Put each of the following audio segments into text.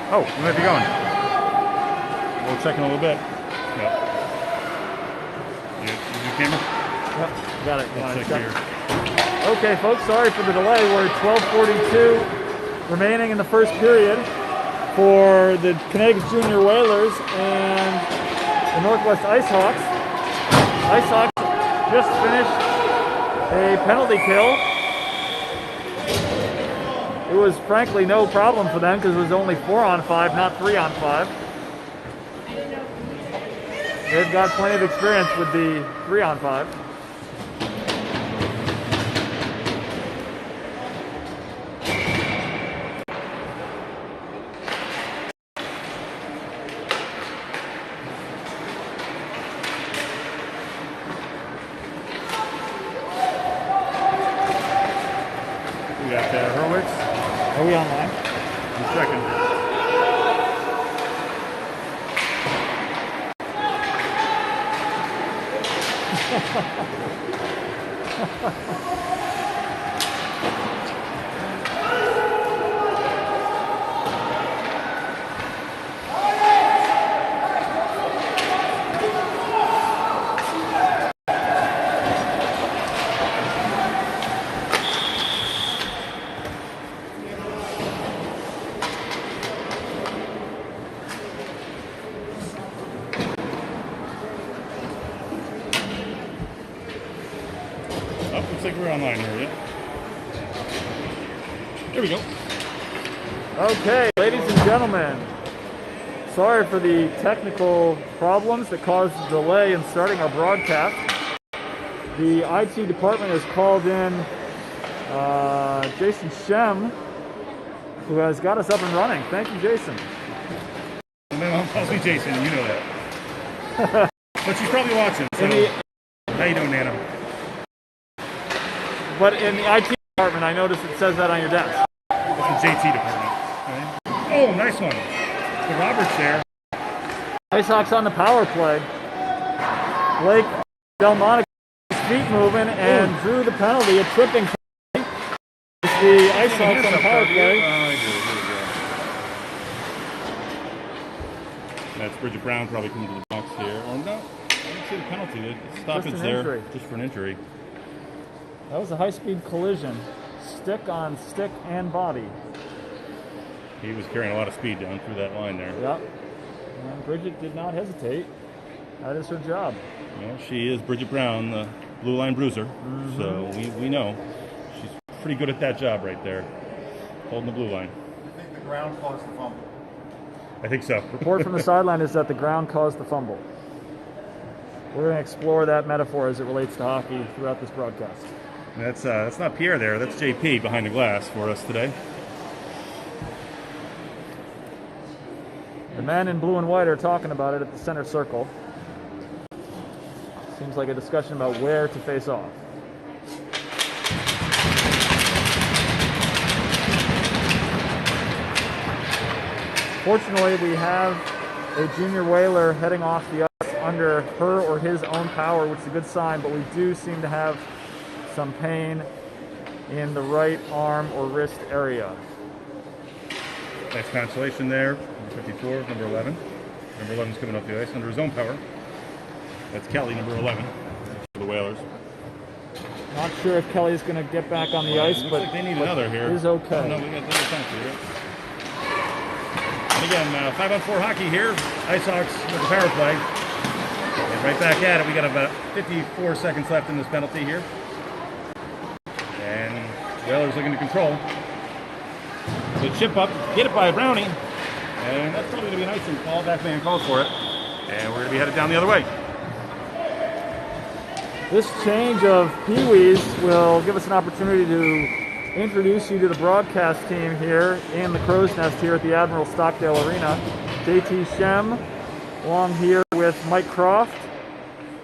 Oh, we might be going. We'll check in a little bit. Yep. Use your camera? Yep, got it. Let's check here. Okay, folks, sorry for the delay. We're at 12:42 remaining in the first period for the Connecticut Junior Whalers and the Northwest Icehawks. Icehawks just finished a penalty kill. It was frankly no problem for them because it was only 4-on-5, not 3-on-5. They've got plenty of experience with the 3-on-5. We got Hurwitz. Are we online? Just checking. Looks like we're online here, yeah. There we go. Okay, ladies and gentlemen, sorry for the technical problems that caused the delay in starting our broadcast. The IT department has called in Jason Shem, who has got us up and running. Thank you, Jason. My mom calls me Jason, you know that. But she's probably watching, so how you doing, Nana? But in the IT department, I noticed it says that on your desk. That's the JT department. Okay. Oh, nice one. The Roberts there. Icehawks on the power play. Blake Delmonico feet moving and drew the penalty, a tripping penalty. The Icehawks on the power play. That's Bridget Brown probably coming to the box here. Or no, I didn't see the penalty. The stoppage there, injury. just for an injury. That was a high-speed collision. Stick on stick and body. He was carrying a lot of speed down through that line there. Yep. And Bridget did not hesitate. That is her job. Well, she is Bridget Brown, the blue line bruiser. So we know. She's pretty good at that job right there, holding the blue line. I think the ground caused the fumble. I think so. Report from the sideline is that the ground caused the fumble. We're going to explore that metaphor as it relates to hockey throughout this broadcast. That's not Pierre there. That's JP behind the glass for us today. The men in blue and white are talking about it at the center circle. Seems like a discussion about where to face off. Fortunately, we have a junior whaler heading off the ice under her or his own power, which is a good sign, but we do seem to have some pain in the right arm or wrist area. Nice consolation there. Number 54, number 11. Number 11's coming off the ice under his own power. That's Kelly, number 11, for the Whalers. Not sure if Kelly's going to get back on the ice, Looks but like they need another here. is okay. Oh, no, we got the other penalty here. And again, 5-on-4 hockey here. Icehawks with the power play. And right back at it. We got about 54 seconds left in this penalty here. And Whalers looking to control. The chip up, get it by Brownie. And that's probably going to be an icing call. Backman calls for it. And we're going to be headed down the other way. This change of peewees will give us an opportunity to introduce you to the broadcast team here in the Crow's Nest here at the Admiral Stockdale Arena. JT Shem along here with Mike Croft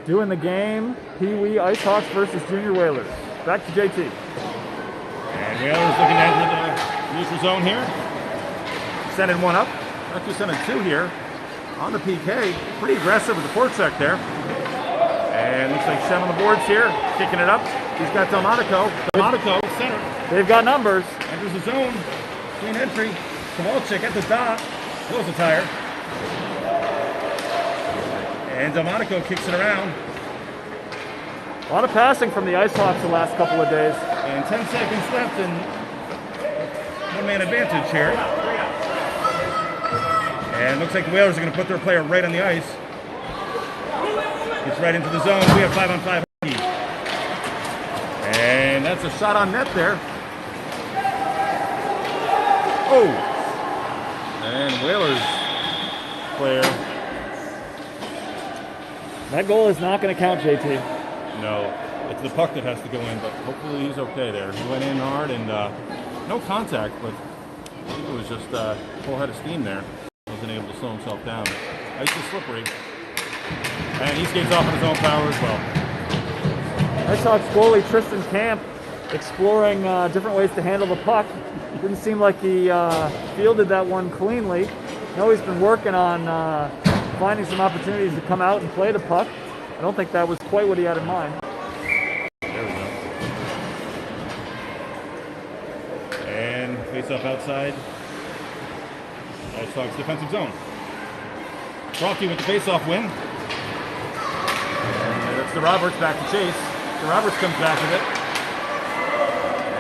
doing the game. Pee-wee Icehawks versus Junior Whalers. Back to JT. And Whalers looking to enter the neutral zone here. Sending one up. Actually sending two here on the PK. Pretty aggressive with the forecheck there. And looks like Shem on the boards here, kicking it up. He's got Delmonico. Delmonico, center. They've got numbers. Enters the zone. Clean entry. Kowalczyk at the dot. Blows a tire. And Delmonico kicks it around. A lot of passing from the Icehawks the last couple of days. And 10 seconds left and one-man advantage here. And looks like the Whalers are going to put their player right on the ice. Gets right into the zone. We have 5-on-5 hockey. And that's a shot on net there. Oh! And Whalers player. That goal is not going to count, JT. No, it's the puck that has to go in, but hopefully he's okay there. He went in hard and no contact, but I think it was just full head of steam there. Wasn't able to slow himself down. Ice is slippery. And he skates off on his own power as well. Icehawks goalie Tristan Camp exploring different ways to handle the puck. Didn't seem like he fielded that one cleanly. I know he's been working on finding some opportunities to come out and play the puck. I don't think that was quite what he had in mind. There we go. And face up outside. Icehawks defensive zone. Rocky with the face-off win. And that's the Roberts back to chase. The Roberts comes back with it.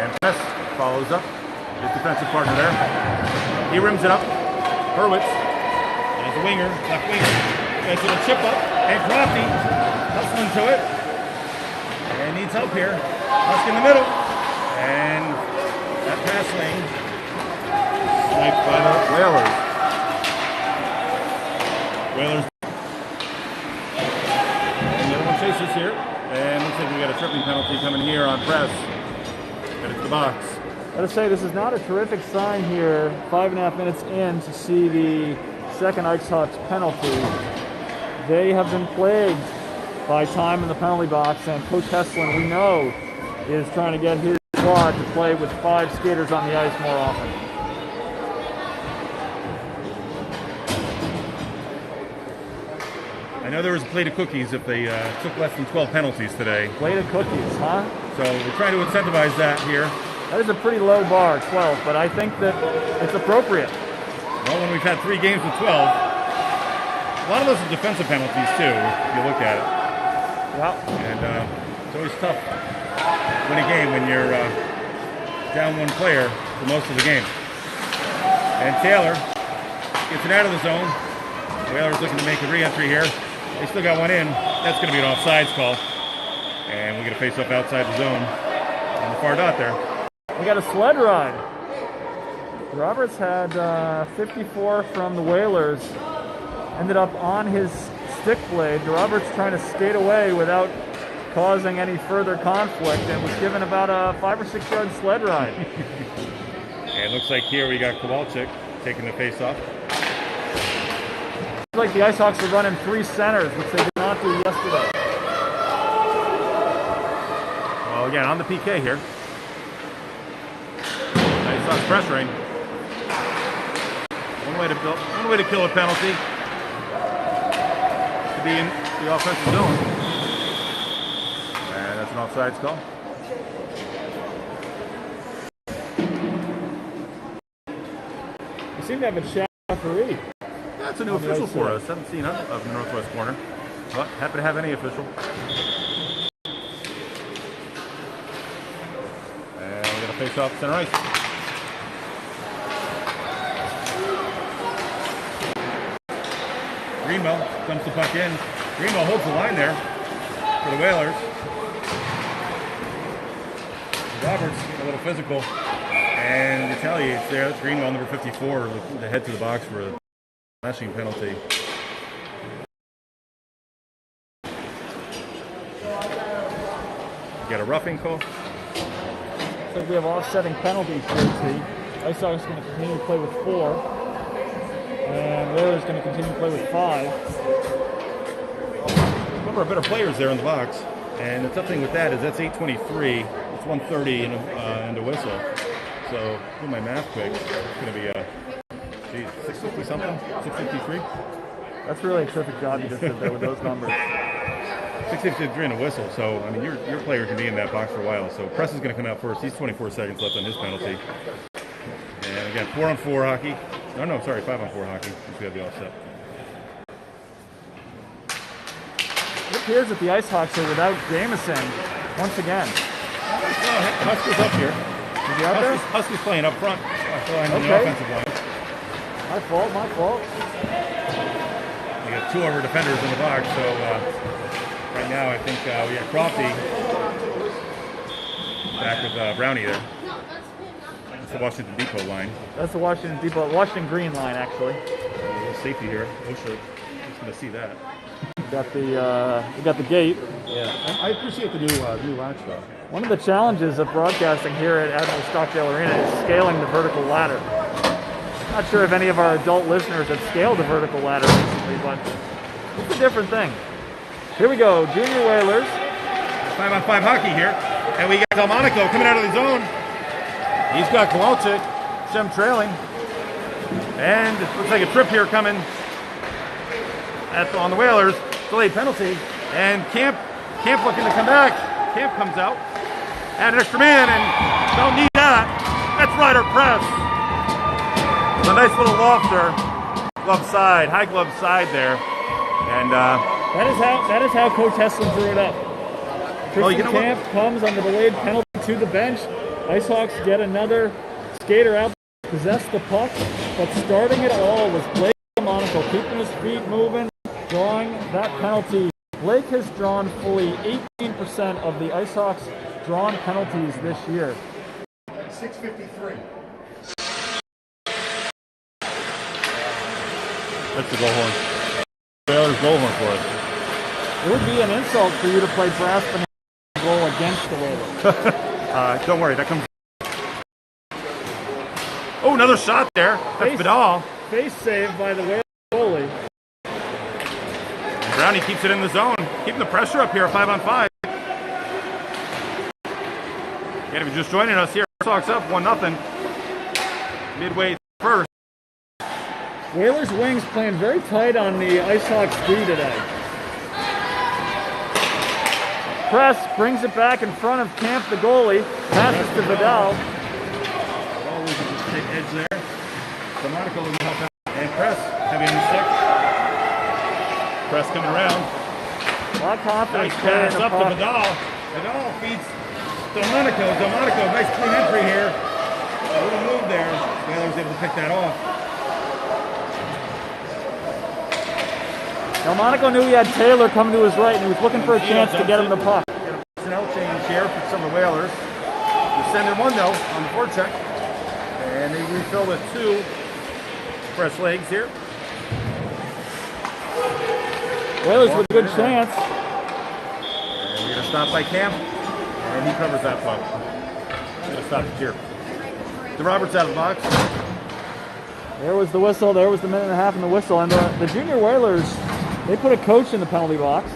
And Press follows up. His defensive partner there. He rims it up. Hurwitz. As a winger, left winger. Gets a chip up. And Crofty hustling to it. And needs help here. Husk in the middle. And that pass lane. Sniped by the Whalers. Whalers. And the other one chases here. And looks like we got a tripping penalty coming here on Press. Get it to the box. I gotta say, this is not a terrific sign here, 5.5 minutes in, to see the second Icehawks penalty. They have been plagued by time in the penalty box, and Coach Heslin, we know, is trying to get his squad to play with 5 skaters on the ice more often. I know there was a plate of cookies if they took less than 12 penalties today. Plate of cookies, huh? So we're trying to incentivize that here. That is a pretty low bar, 12, but I think that it's appropriate. Well, when we've had 3 games with 12, a lot of those are defensive penalties too, if you look at it. Yeah. And it's always tough to win a game when you're down one player for most of the game. And Taylor gets it out of the zone. Whalers looking to make a re-entry here. They still got one in. That's going to be an offsides call. And we're going to face up outside the zone on the far dot there. We got a sled ride. Roberts had 54 from the Whalers. Ended up on his stick blade. Roberts trying to skate away without causing any further conflict and was given about a 5 or 6 yard sled ride. And it looks like here we got Kowalczyk taking the face off. Looks like the Icehawks are running 3 centers, which they did not do yesterday. Well, again, on the PK here. Icehawks pressuring. One way to kill a penalty. To be in the offensive zone. And that's an offsides call. We seem to have a chat referee. That's a new official for us. Haven't seen him up in the northwest corner. But happy to have any official. And we got a face off center ice. Greenwell dumps the puck in. Greenwell holds the line there for the Whalers. Roberts a little physical and retaliates there. That's Greenwell, number 54, the head to the box for a slashing penalty. Get a roughing call. Looks like we have offsetting penalties here, T. Icehawks going to continue to play with 4. And Whalers going to continue to play with 5. Number of better players there in the box. And the tough thing with that is that's 8:23. It's 1:30 and a whistle. So do my math quick. It's going to be 650 something, 653. That's really a terrific job you just did there with those numbers. 653 and a whistle. So I mean, your player can be in that box for a while. So Press is going to come out first. He's 24 seconds left on his penalty. And again, 4-on-4 hockey. Oh no, sorry, 5-on-4 hockey. Since we have the all set. It appears that the Icehawks are without Jameson once again. Huskers up here. Is he out there? Huskers playing up front. On the offensive line. My fault. We got 2 of our defenders in the box, so right now I think we got Crofty back with Brownie there. That's the Washington Depot line. That's the Washington Green line, actually. A little safety here. Osher, just going to see that. We got the gate. Yeah, I appreciate the new latch though. One of the challenges of broadcasting here at Admiral Stockdale Arena is scaling the vertical ladder. Not sure if any of our adult listeners have scaled the vertical ladder recently, but it's a different thing. Here we go, Junior Whalers. 5-on-5 hockey here, and we got Delmonico coming out of the zone. He's got Kowalczyk, Shem trailing, and it looks like a trip here coming on the Whalers. Delayed penalty, and Camp looking to come back. Camp comes out, add an extra man, and don't need that. That's right, our press. A nice little lofter, high glove side there, and that is how Coach Heslin drew it up. Tristan Camp comes on the delayed penalty to the bench. Icehawks get another skater out to possess the puck, but starting it all was Blake Delmonico, keeping his feet moving, drawing that penalty. Blake has drawn fully 18% of the Icehawks' drawn penalties this year. 6:53. that's the goal horn. Baylor's goal horn for us. It would be an insult for you to play brass banana goal against the Whalers. Don't worry, that comes. Oh, another shot there. That's Vidal. Face save by the Whalers goalie. And Brownie keeps it in the zone, keeping the pressure up here, 5-on-5. And if you're just joining us here, Sox up 1-0. Midway first. Whalers wings playing very tight on the Icehawks D today. Press brings it back in front of Camp, the goalie. Passes to Vidal. Vidal loses his big edge there. Delmonico will help out. And Press, heavy on the stick. Press coming around. A lot of confidence. Nice pass up to Vidal. Vidal feeds Delmonico. Delmonico, nice clean entry here. A little move there. Baylor's able to pick that off. Delmonico knew he had Taylor coming to his right, and he was looking for a chance to get him the puck. Personnel change here for some of the Whalers. They're sending one though on the forecheck, and they refill with 2 fresh legs here. Whalers with a good chance. And we're gonna stop by Camp, and he covers that puck. Gonna stop it here. The Roberts out of the box. There was the whistle. There was the minute and a half in the whistle, and the Junior Whalers, they put a coach in the penalty box.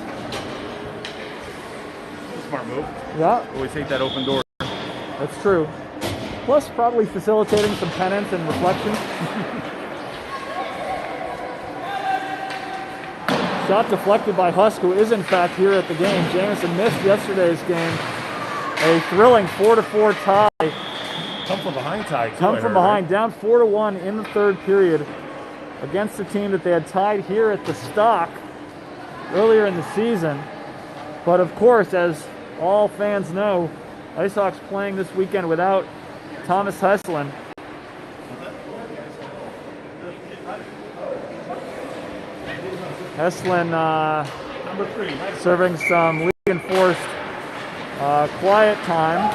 Smart move. Yeah, Always hate that open door. that's true. Plus, probably facilitating some penance and reflection. Shot deflected by Husk, who is in fact here at the game. Jameson missed yesterday's game. A thrilling 4-4 tie. Come from behind tie. Come from behind, down 4-1 in the third period against a team that they had tied here at the Stock earlier in the season. But of course, as all fans know, Icehawks playing this weekend without Thomas Heslin. Heslin Number 3. serving some league-enforced quiet time.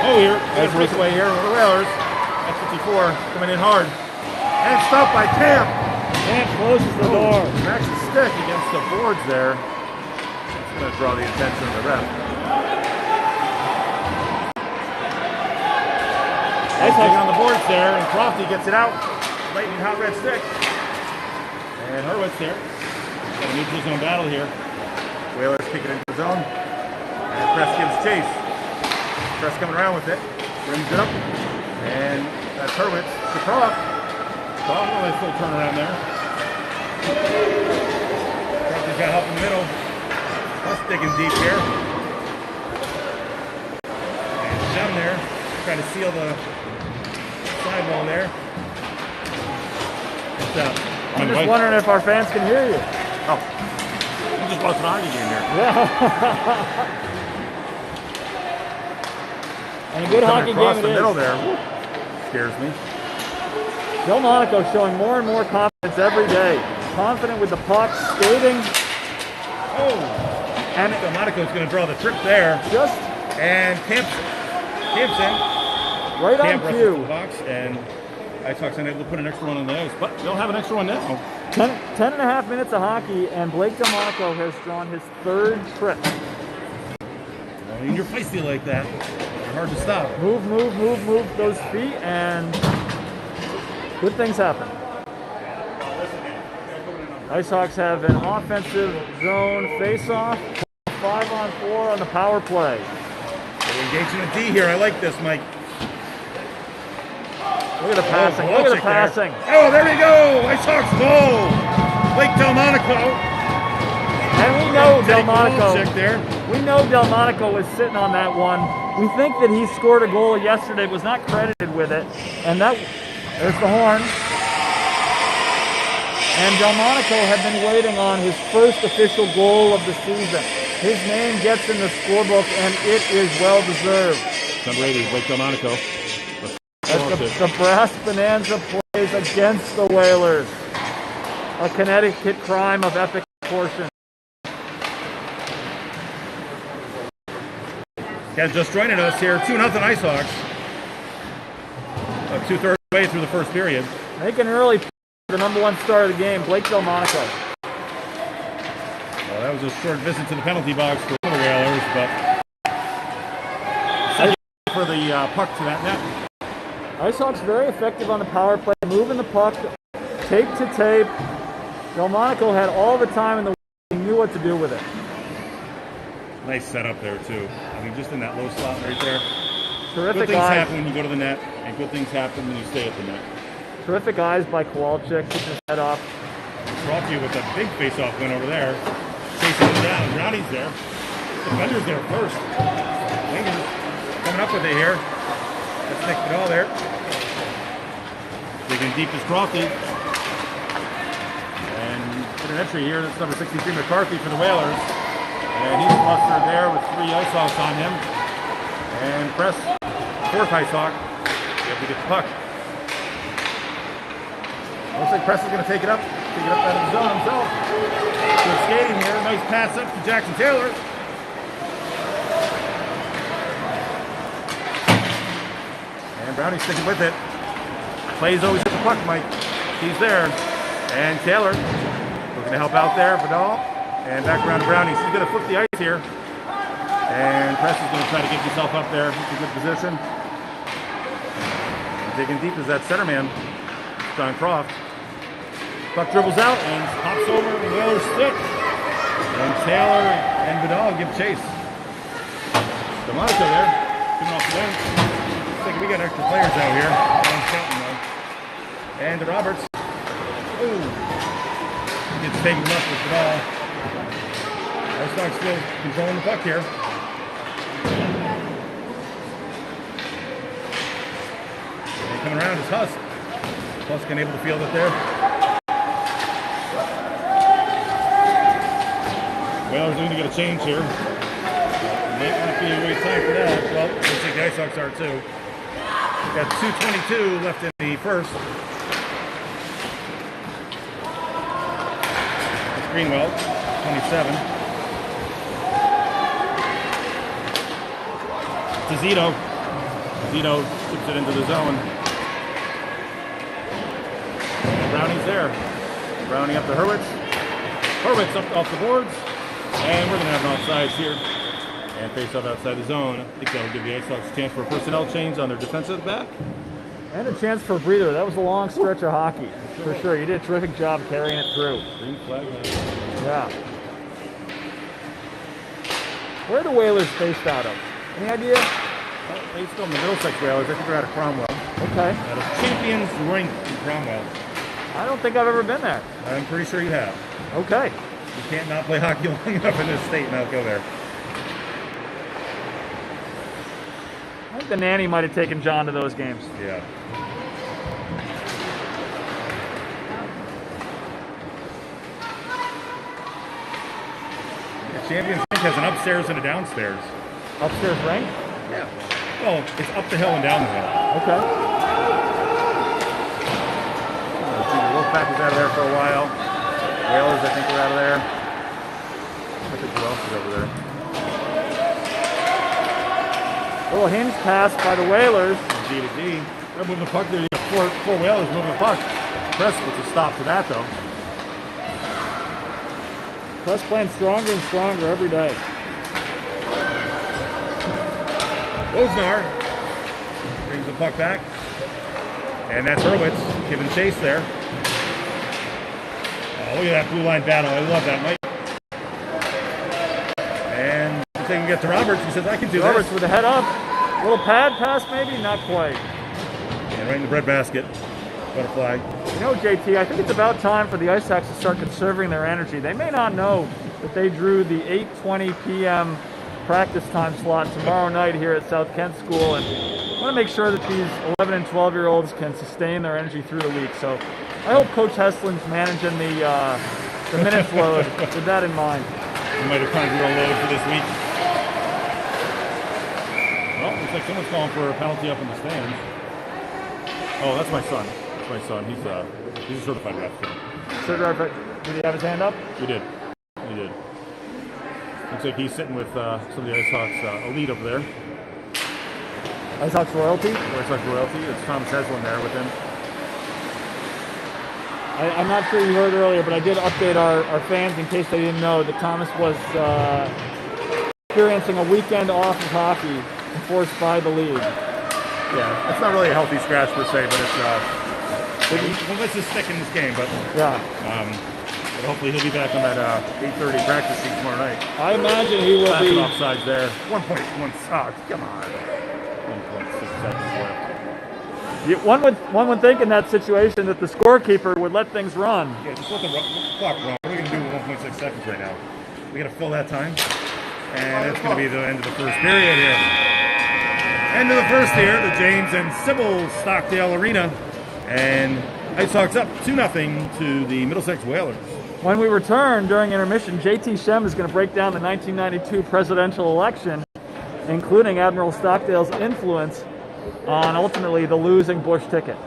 Oh, here. As breakaway here for the Whalers. At 54, coming in hard. And stopped by Camp. Camp closes the door. Max the stick against the boards there. It's going to draw the attention of the ref. Icehawks on the boards there, and Crofty gets it out. Lightning hot red stick. And Hurwitz there. Got a neutral zone battle here. Whalers kick it into the zone. And Press gives chase. Press coming around with it. Brings it up. And that's Hurwitz. To Croft. Well, nice little turnaround there. Crofty's got help in the middle. Husk digging deep here. And down there. Trying to seal the sidewall there. What's that? I'm just wondering if our fans can hear you. Oh, I'm just watching a hockey game here. Yeah. And a good hockey Across game the it middle is. there scares me. Delmonico showing more and more confidence every day. Confident with the puck, skating. Oh, And Delmonico's going to draw the trip there. just And Camp's in. right Camp on rushes to the cue. box, and Icehawks unable to put an extra one on the ice, but they'll have an extra one now. 10 and a half minutes of hockey, and Blake Delmonico has drawn his third trip. When you're feisty like that, you're hard to stop. Move those feet, and good things happen. Icehawks have an offensive zone face-off, 5-on-4 on the power play. They're engaging a D here. I like this, Mike. Look at the passing. Look at the passing. Oh, there we go. Icehawks goal. Blake Delmonico. And we know Teddy Delmonico. Kowalczyk there. We know Delmonico was sitting on that one. We think that he scored a goal yesterday, was not credited with it. And there's the horn. And Delmonico had been waiting on his first official goal of the season. His name gets in the scorebook, and it is well deserved. Number 80, Blake Delmonico. As the Brass Bonanza plays against the Whalers. A Connecticut crime of epic proportion. Ken just joining us here. 2-0 Icehawks. 2/3 way through the first period. Making an early the number one star of the game, Blake Delmonico. Well, that was a short visit to the penalty box for the Whalers, but for the puck to that net. Icehawks very effective on the power play, moving the puck, tape to tape. Delmonico had all the time in the world. He knew what to do with it. Nice setup there, too. I mean, just in that low slot right there. Terrific Good things eyes. happen when you go to the net, and good things happen when you stay at the net. Terrific eyes by Kowalczyk, keeping his head up. Brought to you with a big face-off win over there. Chasing him down. Brownie's there. Defender's there first. Wingers coming up with it here. That's Nick Vidal there. Digging deep is Crofty. And put an entry here. That's number 63 McCarthy for the Whalers. And he's clustered there with 3 Icehawks on him. And press, 4th Icehawk. Able to get the puck. Looks like Press is going to take it up out of the zone himself. Good skating here. Nice pass up to Jackson Taylor. And Brownie's sticking with it. Plays always hit the puck, Mike. He's there. And Taylor looking to help out there. Vidal. And back around to Brownie. So he's going to flip the ice here. And Press is going to try to get himself up there. It's a good position. And digging deep is that center man, John Croft. Puck dribbles out and pops over the Whalers stick. And Taylor and Vidal give chase. Delmonico there, coming off the bench. Looks like we got extra players out here. And to Roberts. Ooh. Gets taken up with Vidal. Icehawks still controlling the puck here. And coming around is Husk. Husk unable to field it there. Whalers are going to get a change here. Might not be a wait time for that. Well, looks like the Icehawks are too. Got 2:22 left in the first. It's Greenwell, 27. To Zito. Zito tips it into the zone. And Browning's there. Browning up to Hurwitz. Hurwitz up off the boards. And we're going to have an offsides here. And face off outside the zone. I think that'll give the Icehawks a chance for a personnel change on their defensive back. And a chance for a breather. That was a long stretch of hockey, for sure. You did a terrific job carrying it through. Green flag. Yeah. Where are the Whalers based out of? Any idea? They still in the Middlesex Whalers. I think they're out of Cromwell. Okay. Out of Champions Rink in Cromwell. I don't think I've ever been there. I'm pretty sure you have. Okay. You can't not play hockey long enough in this state and not go there. I think the nanny might have taken John to those games. Yeah. Champions rink has an upstairs and a downstairs. Upstairs rink? Yeah. Well, it's up the hill and down the hill. Okay. Wolfpack was out of there for a while. Whalers, I think, were out of there. I think who else is over there? Little hinge pass by the Whalers. D to D. They're moving the puck there. You got four Whalers moving the puck. Press puts a stop to that, though. Press playing stronger and stronger every day. Woznar brings the puck back. And that's Hurwitz giving chase there. Oh, look at that blue line battle. I love that, Mike. And if they can get to Roberts, he says, I can do Roberts this. with a head up. Little pad pass, maybe? Not quite. And right in the breadbasket. Butterfly. You know, JT, I think it's about time for the Icehawks to start conserving their energy. They may not know that they drew the 8:20 p.m. practice time slot tomorrow night here at South Kent School, and I want to make sure that these 11 and 12-year-olds can sustain their energy through the week. So I hope Coach Heslin's managing the minutes load with that in mind. You might have kind of real load for this week. Well, looks like someone's calling for a penalty up in the stands. Oh, that's my son. That's my son. He's a certified ref. Did he have his hand up? He did. He did. Looks like he's sitting with some of the Icehawks elite over there. Icehawks royalty? Icehawks royalty. It's Thomas Heslin there with him. I'm not sure you heard earlier, but I did update our fans in case they didn't know that Thomas was experiencing a weekend off of hockey enforced by the league. Yeah, it's not really a healthy scratch per se, but it's let's just stick in this game. But yeah, but hopefully he'll be back on that 8:30 practice sheet tomorrow night. I imagine he will be. Offsides there. 1.1 sucks. Come on. 1.6 seconds left. One would think in that situation that the scorekeeper would let things run. Yeah, just let the clock run. What are we going to do with 1.6 seconds right now? We got to fill that time, and it's going to be the end of the first period here. End of the first here, the James and Sybil Stockdale Arena, and Icehawks up 2-0 to the Middlesex Whalers. When we return during intermission, JT Shem is going to break down the 1992 presidential election, including Admiral Stockdale's influence on ultimately the losing Bush ticket.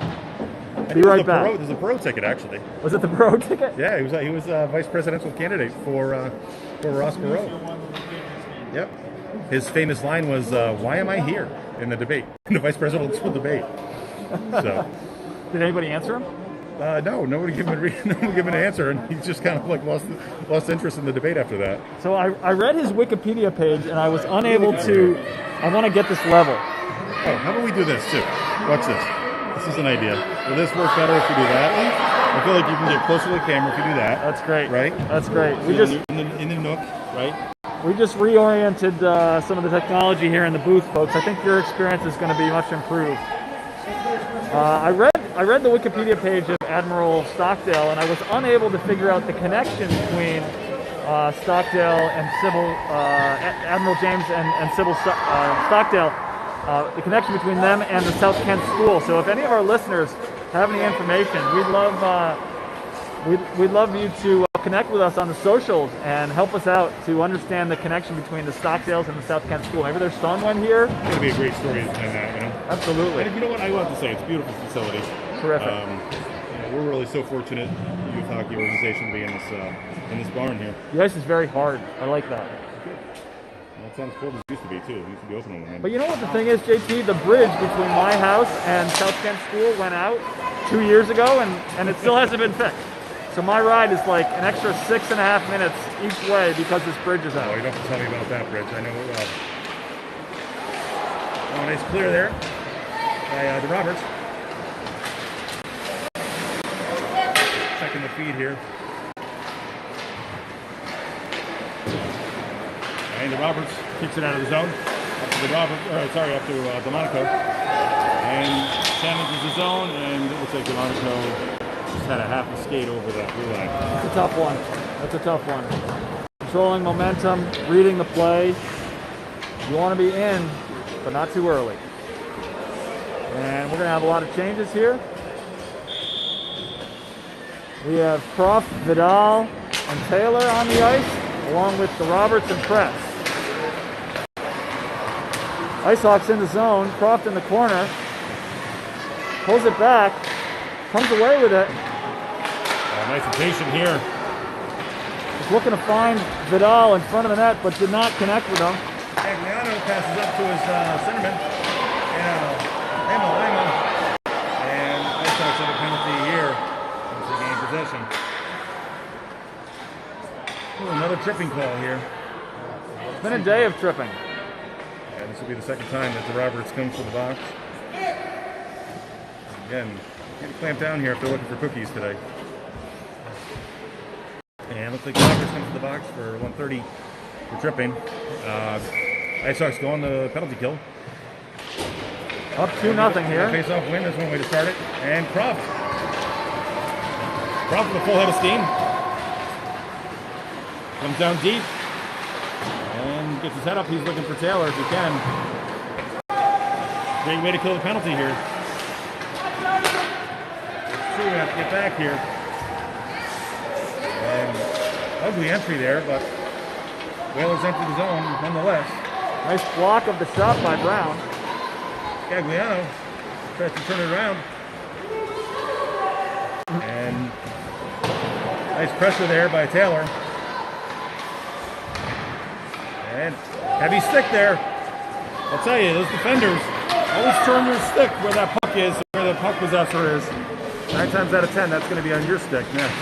Be right back. There's a Perot ticket, actually. Was it the Perot ticket? Yeah, he was a vice presidential candidate for Ross Perot. Yep. His famous line was, "Why am I here?" in the debate, in the vice presidential debate. So, did anybody answer him? No, nobody gave him an answer, and he just kind of like lost interest in the debate after that. So I read his Wikipedia page, and I was unable to. I want to get this level. Oh, how about we do this too? Watch this. This is an idea. Will this work better if we do that? I feel like you can get closer to the camera if you do that. That's great. Right? That's great. We just in the nook, right? We just reoriented some of the technology here in the booth, folks. I think your experience is going to be much improved. I read the Wikipedia page of Admiral Stockdale, and I was unable to figure out the connection between Stockdale and Sybil, Admiral James and Sybil Stockdale, the connection between them and the South Kent School. So if any of our listeners have any information, we'd love you to connect with us on the socials and help us out to understand the connection between the Stockdales and the South Kent School. Maybe their son went here. It's going to be a great story behind that, you know? Absolutely. And you know what I want to say? It's a beautiful facility. Terrific. We're really so fortunate, youth hockey organization, to be in this barn here. The ice is very hard. I like that. Well, it's not as cold as it used to be, too. It used to be open on the end. But you know what the thing is, JT? The bridge between my house and South Kent School went out 2 years ago, and it still hasn't been fixed. So my ride is like an extra 6.5 minutes each way because this bridge is out. Oh, you don't have to tell me about that bridge. I know it well. Oh, nice clear there by the Roberts. Checking the feed here. And the Roberts kicks it out of the zone. Up to Delmonico. And challenges the zone, and it looks like Delmonico just had a half a skate over that blue line. That's a tough one. That's a tough one. Controlling momentum, reading the play. You want to be in, but not too early. And we're going to have a lot of changes here. We have Prof, Vidal, and Taylor on the ice. along with the Roberts and Press. Icehawks in the zone, Croft in the corner, pulls it back, comes away with it. Nice rotation here. He's looking to find Vidal in front of the net, but did not connect with him. Gagliano passes up to his centerman, and Lima. And Icehawks have a penalty here as they gain possession. Ooh, another tripping call here. It's been a day of tripping. Yeah, this will be the second time that the Roberts comes to the box. Again, need to clamp down here if they're looking for cookies today. And looks like the Roberts comes to the box for 130 for tripping. Icehawks go on the penalty kill. Up 2-0 here. Face-off win, that's one way to start it. And Croft. Croft with a full head of steam. Comes down deep. And gets his head up. He's looking for Taylor if he can. Great way to kill the penalty here. We have to get back here. And ugly entry there, but Whalers enter the zone nonetheless. Nice block of the shot by Brown. Gagliano tries to turn it around. And nice pressure there by Taylor. And heavy stick there. I'll tell you, those defenders always turn your stick where that puck is, where the puck possessor is. 9 times out of 10, that's going to be on your stick next.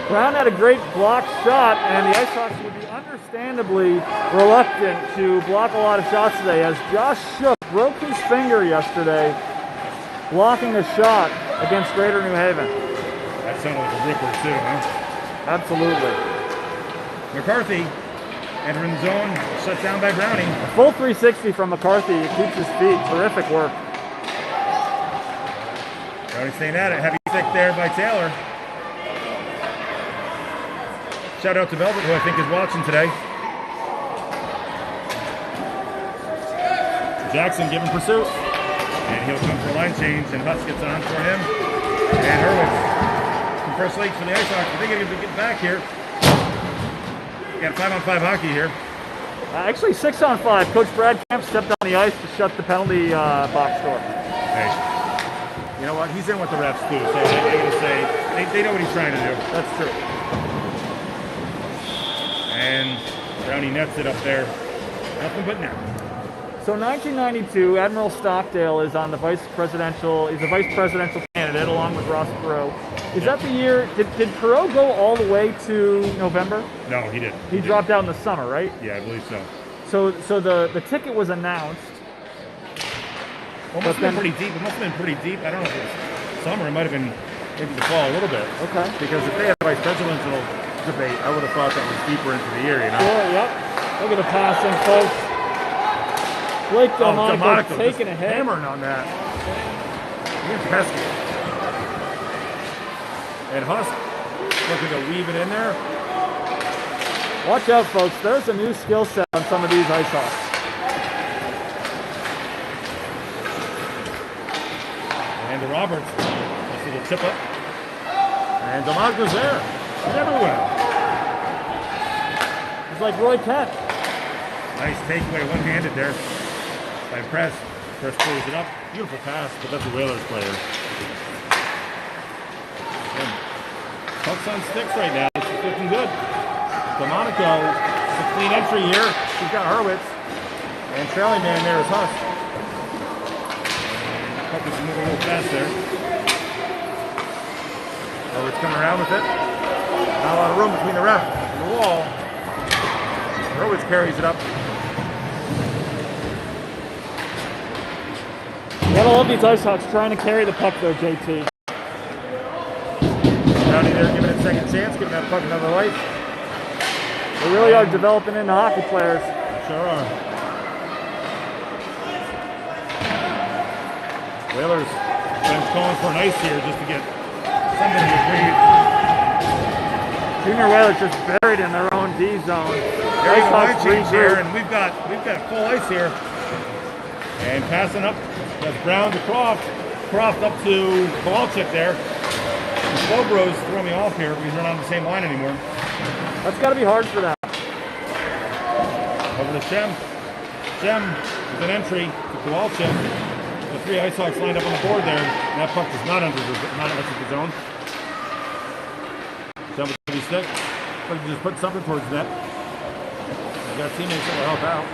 Brown had a great block shot, and the Icehawks would be understandably reluctant to block a lot of shots today, as Josh Shook broke his finger yesterday blocking a shot against Greater New Haven. That sounded like a ripper too, huh? Absolutely. McCarthy entering the zone, shut down by Browning. A full 360 from McCarthy. He keeps his feet. Terrific work. Browning staying at it. Heavy stick there by Taylor. Shout out to Velvet, who I think is watching today. Jackson giving pursuit. And he'll come for a line change, and Hutz gets on for him. And Hurwitz from first league for the Icehawks. I think he's going to get back here. We got 5-on-5 hockey here. Actually, 6-on-5. Coach Brad Kemp stepped on the ice to shut the penalty box door. Hey, you know what? He's in with the refs too, so I gotta say, they know what he's trying to do. That's true. And Brownie nets it up there. Nothing but net. So 1992, Admiral Stockdale is on the vice presidential. He's a vice presidential candidate along with Ross Perot. Is that the year? Did Perot go all the way to November? No, he didn't. He dropped out in the summer, right? Yeah, I believe so. So the ticket was announced. Well, it must have been pretty deep. It must have been pretty deep. I don't know if it was summer. It might have been maybe the fall a little bit. Okay. Because if they had a vice presidential debate, I would have thought that was deeper into the year, you know? Sure, yep. Look at the passing, folks. Blake Delmonico taking a hit. Hammering on that. He's pesky. And Husk looking to weave it in there. Watch out, folks. There's a new skill set on some of these Icehawks. And to Roberts. Nice little tip up. And Delmonico's there. He's everywhere. It's like Roy Kent. Nice takeaway, one-handed there by Press. Press pulls it up. Beautiful pass, but that's a Whalers player. And pucks on sticks right now. It's looking good. Delmonico, it's a clean entry here. She's got Hurwitz. And trailing man there is Husk. Puck is moving a little fast there. Hurwitz coming around with it. Not a lot of room between the ref and the wall. Hurwitz carries it up. You gotta love these Icehawks trying to carry the puck though, JT. Brownie there giving it a second chance, giving that puck another life. They really are developing into hockey players. Sure are. Whalers fans calling for an ice here just to get something to breathe. Junior Whalers just buried in their own D zone. There's a line change here, and we've got full ice here. And passing up, that's Brown to Croft. Croft up to Kowalczyk there. The slow bros throw me off here because we're not on the same line anymore. That's got to be hard for them. Over to Shem. Shem with an entry to Kowalczyk. The three Icehawks lined up on the board there. And that puck is not under the zone. Shem with the heavy stick. But just put something towards the net. You got teammates that will help out.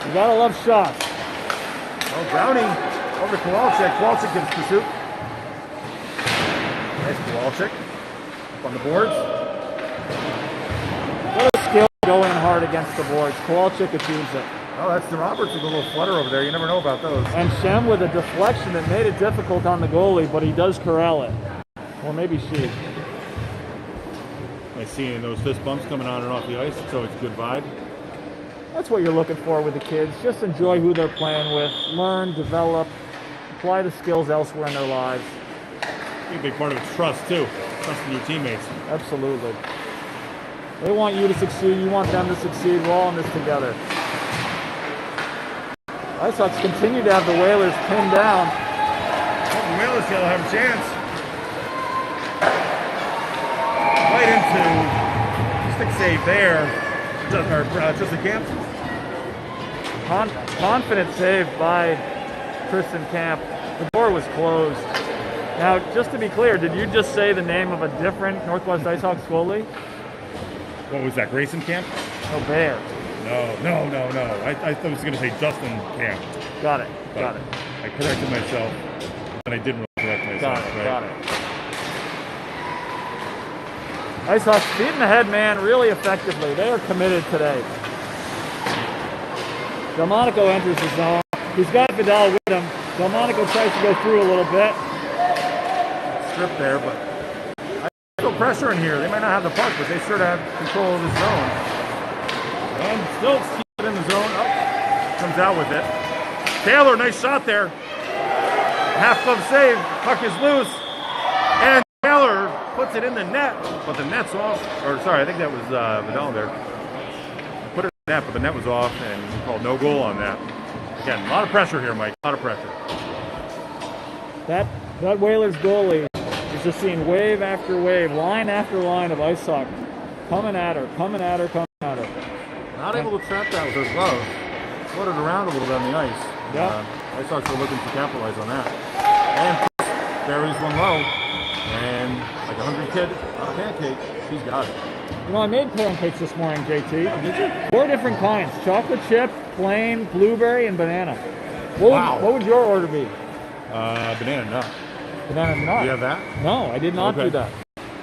You gotta love shots. Oh, Brownie over to Kowalczyk. Kowalczyk gets pursuit. Nice Kowalczyk. Up on the boards. What a skill to go in hard against the boards. Kowalczyk achieves it. Oh, that's the Roberts with a little flutter over there. You never know about those. And Shem with a deflection that made it difficult on the goalie, but he does corral it. Or maybe she. Nice seeing those fist bumps coming on and off the ice. It's always a good vibe. That's what you're looking for with the kids. Just enjoy who they're playing with. Learn, develop, apply the skills elsewhere in their lives. A big part of it's trust, too. Trusting your teammates. Absolutely. They want you to succeed. You want them to succeed. We're all in this together. Icehawks continue to have the Whalers pinned down. Oh, the Whalers still have a chance. Right into stick save there. Just a camp. Confident save by Tristan Camp. The door was closed. Now, just to be clear, did you just say the name of a different Northwest Icehawks goalie? What was that, Grayson Camp? Oh, Bear. No. I thought I was going to say Justin Camp. Got it. But Got it. I corrected myself, and I didn't really correct myself. Got it. Icehawks beating the head man really effectively. They are committed today. Delmonico enters the zone. He's got Vidal with him. Delmonico tries to go through a little bit. Strip there, but I feel pressure in here. They might not have the puck, but they sure have control of the zone. And still keep it in the zone. Oh, comes out with it. Taylor, nice shot there. Half glove save. Puck is loose. And Taylor puts it in the net, but the net's off. Or sorry, I think that was Vidal there. Put it in the net, but the net was off, and he called no goal on that. Again, a lot of pressure here, Mike. A lot of pressure. That Whalers goalie is just seeing wave after wave, line after line of Icehawks coming at her. Not able to trap that with her glove. Floated around a little bit on the ice. Yeah. Icehawks were looking to capitalize on that. And buries one low. And like a hungry kid on a pancake, she's got it. You know, I made pancakes this morning, JT. Did you? 4 different kinds: chocolate chip, plain, blueberry, and banana. Wow. What would your order be? Banana nut. Banana nut. You have that? No, I did not Okay. do that.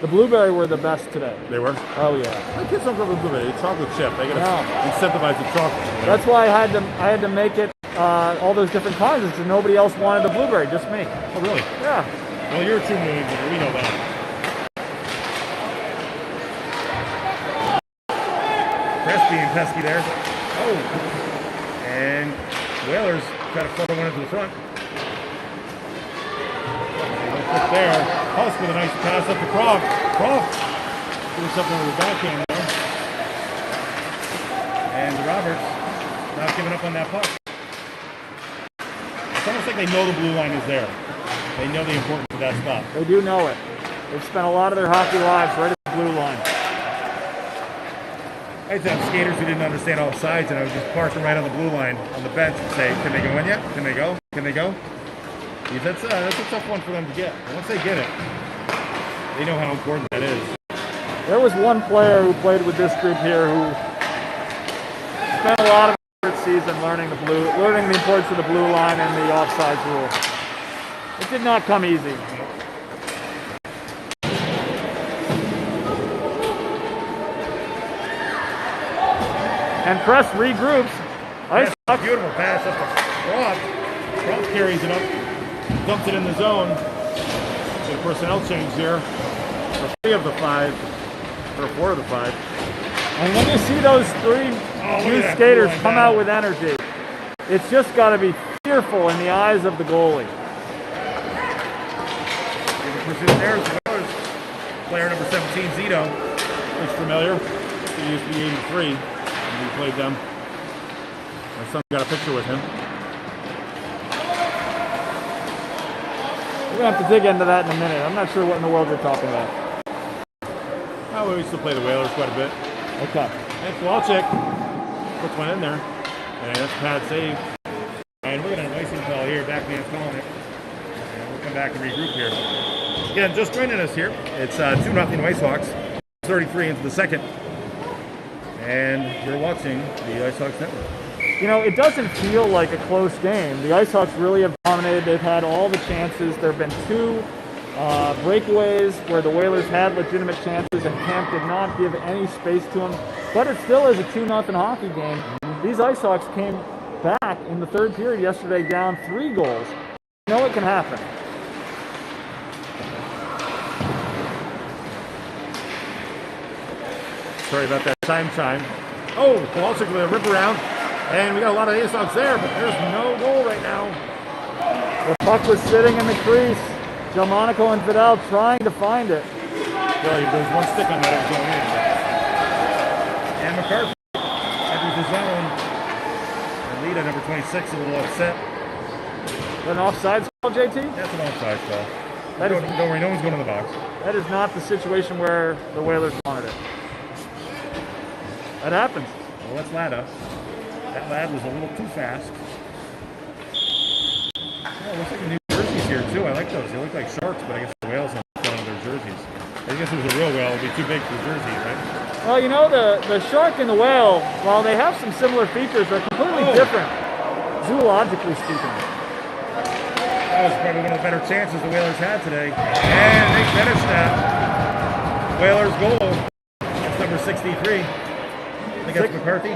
The blueberry were the best today. They were? Oh yeah. My kids don't go with blueberry. It's chocolate chip. They gotta No. incentivize the chocolate. You know? That's why I had to make it all those different kinds because nobody else wanted the blueberry, just me. Oh, really? Yeah. Well, you're a true New Englander. We know that. Press being pesky there. Oh. And Whalers try to flutter one into the front. Quick there. Husk with a nice pass up to Croft. Croft doing something with the backhand there. And Roberts not giving up on that puck. It's almost like they know the blue line is there. They know the importance of that spot. They do know it. They've spent a lot of their hockey lives right at the blue line. I used to have skaters who didn't understand all sides, and I would just park them right on the blue line on the bench and say, can they go in yet? Can they go? Can they go? That's a tough one for them to get. And once they get it, they know how important that is. There was one player who played with this group here who spent a lot of the season learning the importance of the blue line and the offsides rule. It did not come easy. And press regroups. Icehawks. Beautiful pass up to Croft. Croft carries it up, dumps it in the zone. Get a personnel change here for 3 of the 5, or 4 of the 5. And when you see those 3 new skaters come out with energy, it's just got to be fearful in the eyes of the goalie. Pursuit there as well as player number 17, Zito. Looks familiar. He used to be 83 when we played them. My son got a picture with him. We're going to have to dig into that in a minute. I'm not sure what in the world you're talking about. Oh, we used to play the Whalers quite a bit. Okay. And Kowalczyk puts one in there. And that's a pad save. And we're going to icing call here. Backman's calling it. And we'll come back and regroup here. Again, just joining us here. It's 2-0 Icehawks. 33 into the second. And you're watching the Icehawks Network. You know, it doesn't feel like a close game. The Icehawks really have dominated. They've had all the chances. There have been two breakaways where the Whalers had legitimate chances and Camp did not give any space to them. But it still is a 2-0 hockey game. These Icehawks came back in the third period yesterday down 3 goals. You know it can happen. Sorry about that chime. Oh, Kowalczyk with a rip around. And we got a lot of Icehawks there, but there's no goal right now. The puck was sitting in the crease. Delmonico and Vidal trying to find it. Well, there's one stick on that it was going in. And McCarthy enters the zone. And lead at number 26, a little upset. An offsides call, JT? That's an offside call. That is- Don't worry, no one's going in the box. That is not the situation where the Whalers wanted it. That happens. Well, that's Lada. That lad was a little too fast. Oh, looks like the new jerseys here, too. I like those. They look like sharks, but I guess the whales on the front of their jerseys. I guess if it was a real whale, it would be too big for a jersey, right? Well, you know, the shark and the whale, while they have some similar features, they're completely different, zoologically speaking. That was probably one of the better chances the Whalers had today. And they finished that. Whalers goal. That's number 63. I think that's McCarthy.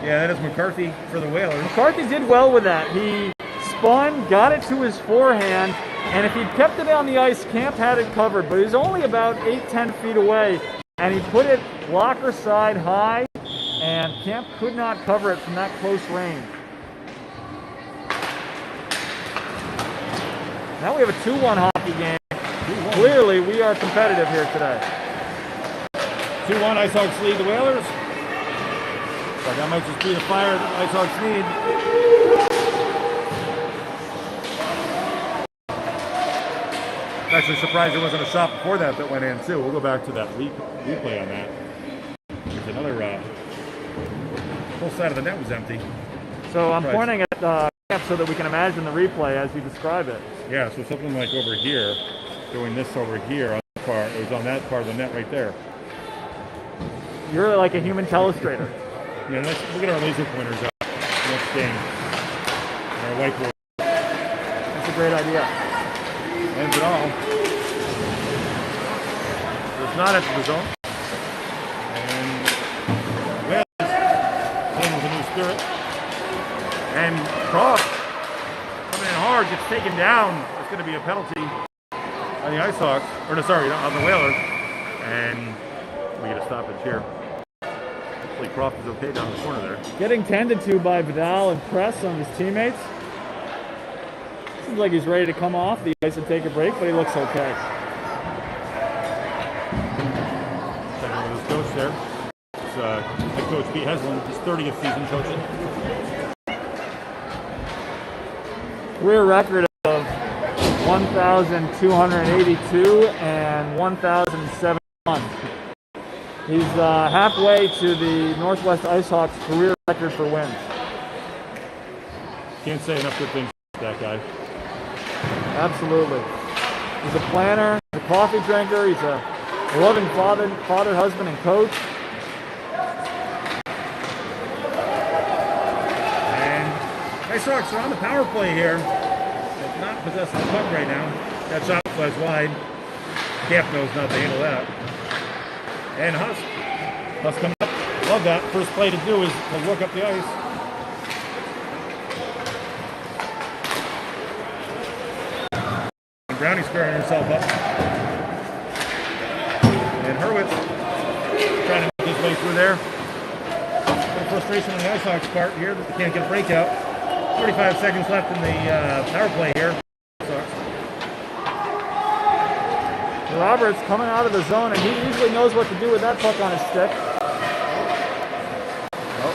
Yeah, that is McCarthy for the Whalers. McCarthy did well with that. He spun, got it to his forehand, and if he'd kept it on the ice, Camp had it covered. But he was only about 8-10 feet away, and he put it blocker side high, and Camp could not cover it from that close range. Now we have a 2-1 hockey game. 2-1. Clearly, we are competitive here today. 2-1 Icehawks lead the Whalers. So that might just be the fire that the Icehawks need. I'm actually surprised there wasn't a shot before that went in too. We'll go back to that replay on that. There's another whole side of the net was empty. So I'm pointing at Camp so that we can imagine the replay as you describe it. Yeah, so something like over here, doing this over here on the part, it was on that part of the net right there. You're like a human telestrator. Yeah, let's look at our laser pointers up next game. And our whiteboard. That's a great idea. Ends it all. It's not at the zone. And Wales playing with a new spirit. And Croft coming in hard, gets taken down. It's going to be a penalty on the Icehawks. Or no, sorry, on the Whalers. And we get a stoppage here. Hopefully Croft is okay down the corner there. Getting tended to by Vidal and Press on his teammates. Seems like he's ready to come off the ice and take a break, but he looks okay. Checking with his coach there. It's head coach Pete Heslin, his 30th season coaching. Career record of 1,282 and 1,071. He's halfway to the Northwest Icehawks career record for wins. Can't say enough good things about that guy. Absolutely. He's a planner, he's a coffee drinker, he's a loving father, husband, and coach. And Icehawks are on the power play here. They're not possessing the puck right now. That shot flies wide. Camp knows not to handle that. And Husk coming up. Love that. First play to do is to look up the ice. And Brownie squaring herself up. And Hurwitz trying to make his way through there. A little frustration on the Icehawks part here that they can't get a breakout. 45 seconds left in the power play here. Roberts coming out of the zone, and he usually knows what to do with that puck on his stick. Oh.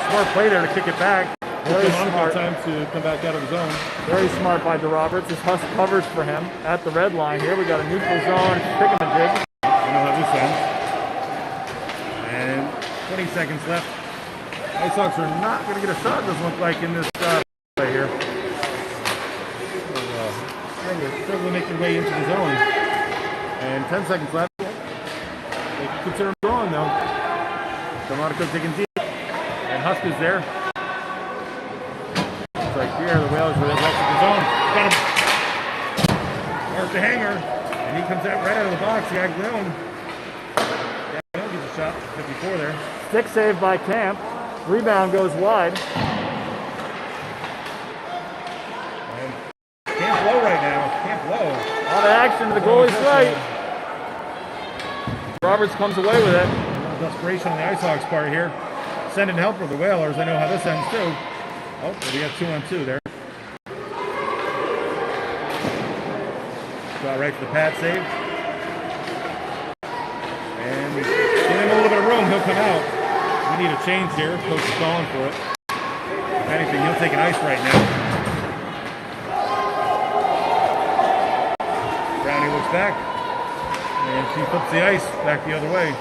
Smart play there to kick it back. Very smart. Time to come back out of the zone. Very smart by DeRoberts. His Husk covers for him at the red line here. We got a neutral zone. Pick him a jig. this ends. And 20 seconds left. Icehawks are not going to get a shot, doesn't look like, in this right here. They're struggling to make their way into the zone. And 10 seconds left. They can consider them drawing, though. Delmonico digging deep. And Husk is there. It's right here. The Whalers were left in the zone. Got him. Mark the hanger. And he comes out right out of the box. The Aguilon. Aguilon gets a shot. 54 there. Stick save by Camp. Rebound goes wide. And Camp low right now. Camp low. A lot of action to the goalie's right. Roberts comes away with it. Desperation on the Icehawks part here. Sending help for the Whalers. I know how this ends too. Oh, we got 2-on-2 there. Got right to the pad save. And giving him a little bit of room, he'll come out. We need a change here. Coach is calling for it. If anything, he'll take an ice right now. Brownie looks back. And she flips the ice back the other way.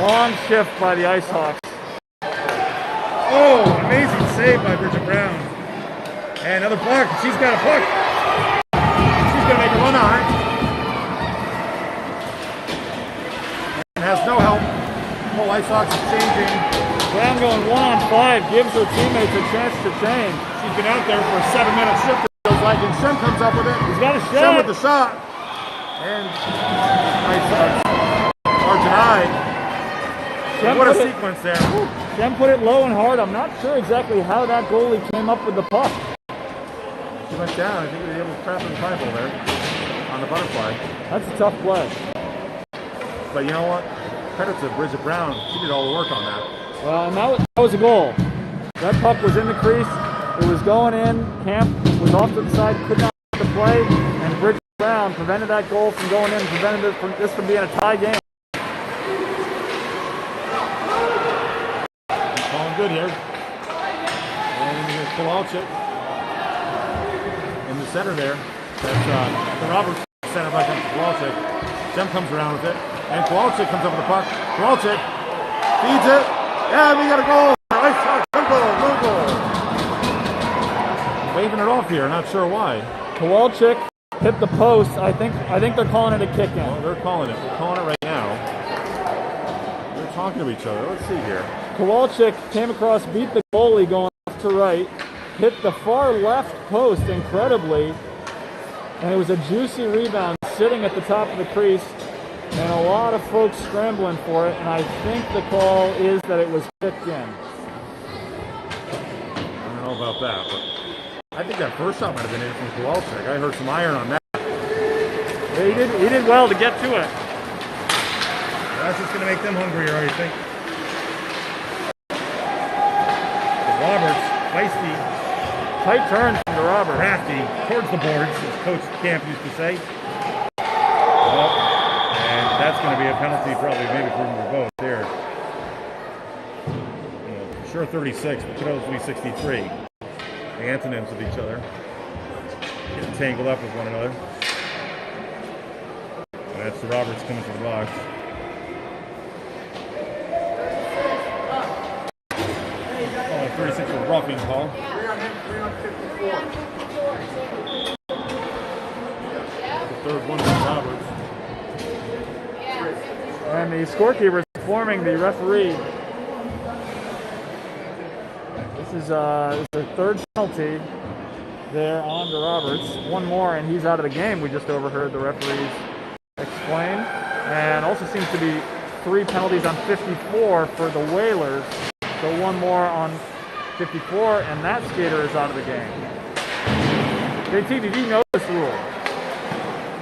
Long shift by the Icehawks. Oh, amazing save by Bridget Brown. And another block. She's got a puck. She's going to make a run on it. And has no help. Whole Icehawks is changing. Brown going 1-on-5 gives her teammates a chance to change. She's been out there for a 7-minute shift, it feels like, and Shem comes up with it. He's got a Shem shot. with the shot. And Icehawks are denied. What a sequence there. Shem put it low and hard. I'm not sure exactly how that goalie came up with the puck. She went down. I think he was able to trap in the five hole there on the butterfly. That's a tough play. But you know what? Credit to Bridget Brown. She did all the work on that. Well, and that was a goal. That puck was in the crease. It was going in. Camp was off to the side, could not make the play, and Bridget Brown prevented that goal from going in, prevented this from being a tie game. Calling good here. And here's Kowalczyk in the center there. That's the Roberts center back up to Kowalczyk. Jem comes around with it. And Kowalczyk comes up with the puck. Kowalczyk feeds it. Yeah, we got a goal. Nice shot. Good goal. Good goal. Waving it off here. Not sure why. Kowalczyk hit the post. I think they're calling it a kick in. Well, they're calling it. They're calling it right now. They're talking to each other. Let's see here. Kowalczyk came across, beat the goalie going left to right, hit the far left post incredibly, and it was a juicy rebound sitting at the top of the crease, and a lot of folks scrambling for it, and I think the call is that it was kicked in. I don't know about that, but I think that first shot might have been in from Kowalczyk. I heard some iron on that. Yeah, he did well to get to it. That's just going to make them hungrier, I think. Roberts, feisty, Tight turn from the Roberts. crafty, towards the boards, as Coach Camp used to say. Well, and that's going to be a penalty, probably maybe for both there. For sure 36, but could also be 63. The antonyms of each other. Getting tangled up with one another. And that's the Roberts coming to the box. 36 for roughing call. 3 on him, 3 on 54. The third one for Roberts. And the scorekeeper is informing the referee. This is the third penalty there on to Roberts. One more and he's out of the game. We just overheard the referees explain. And also seems to be 3 penalties on 54 for the Whalers. So one more on 54, and that skater is out of the game. JT, did you know this rule?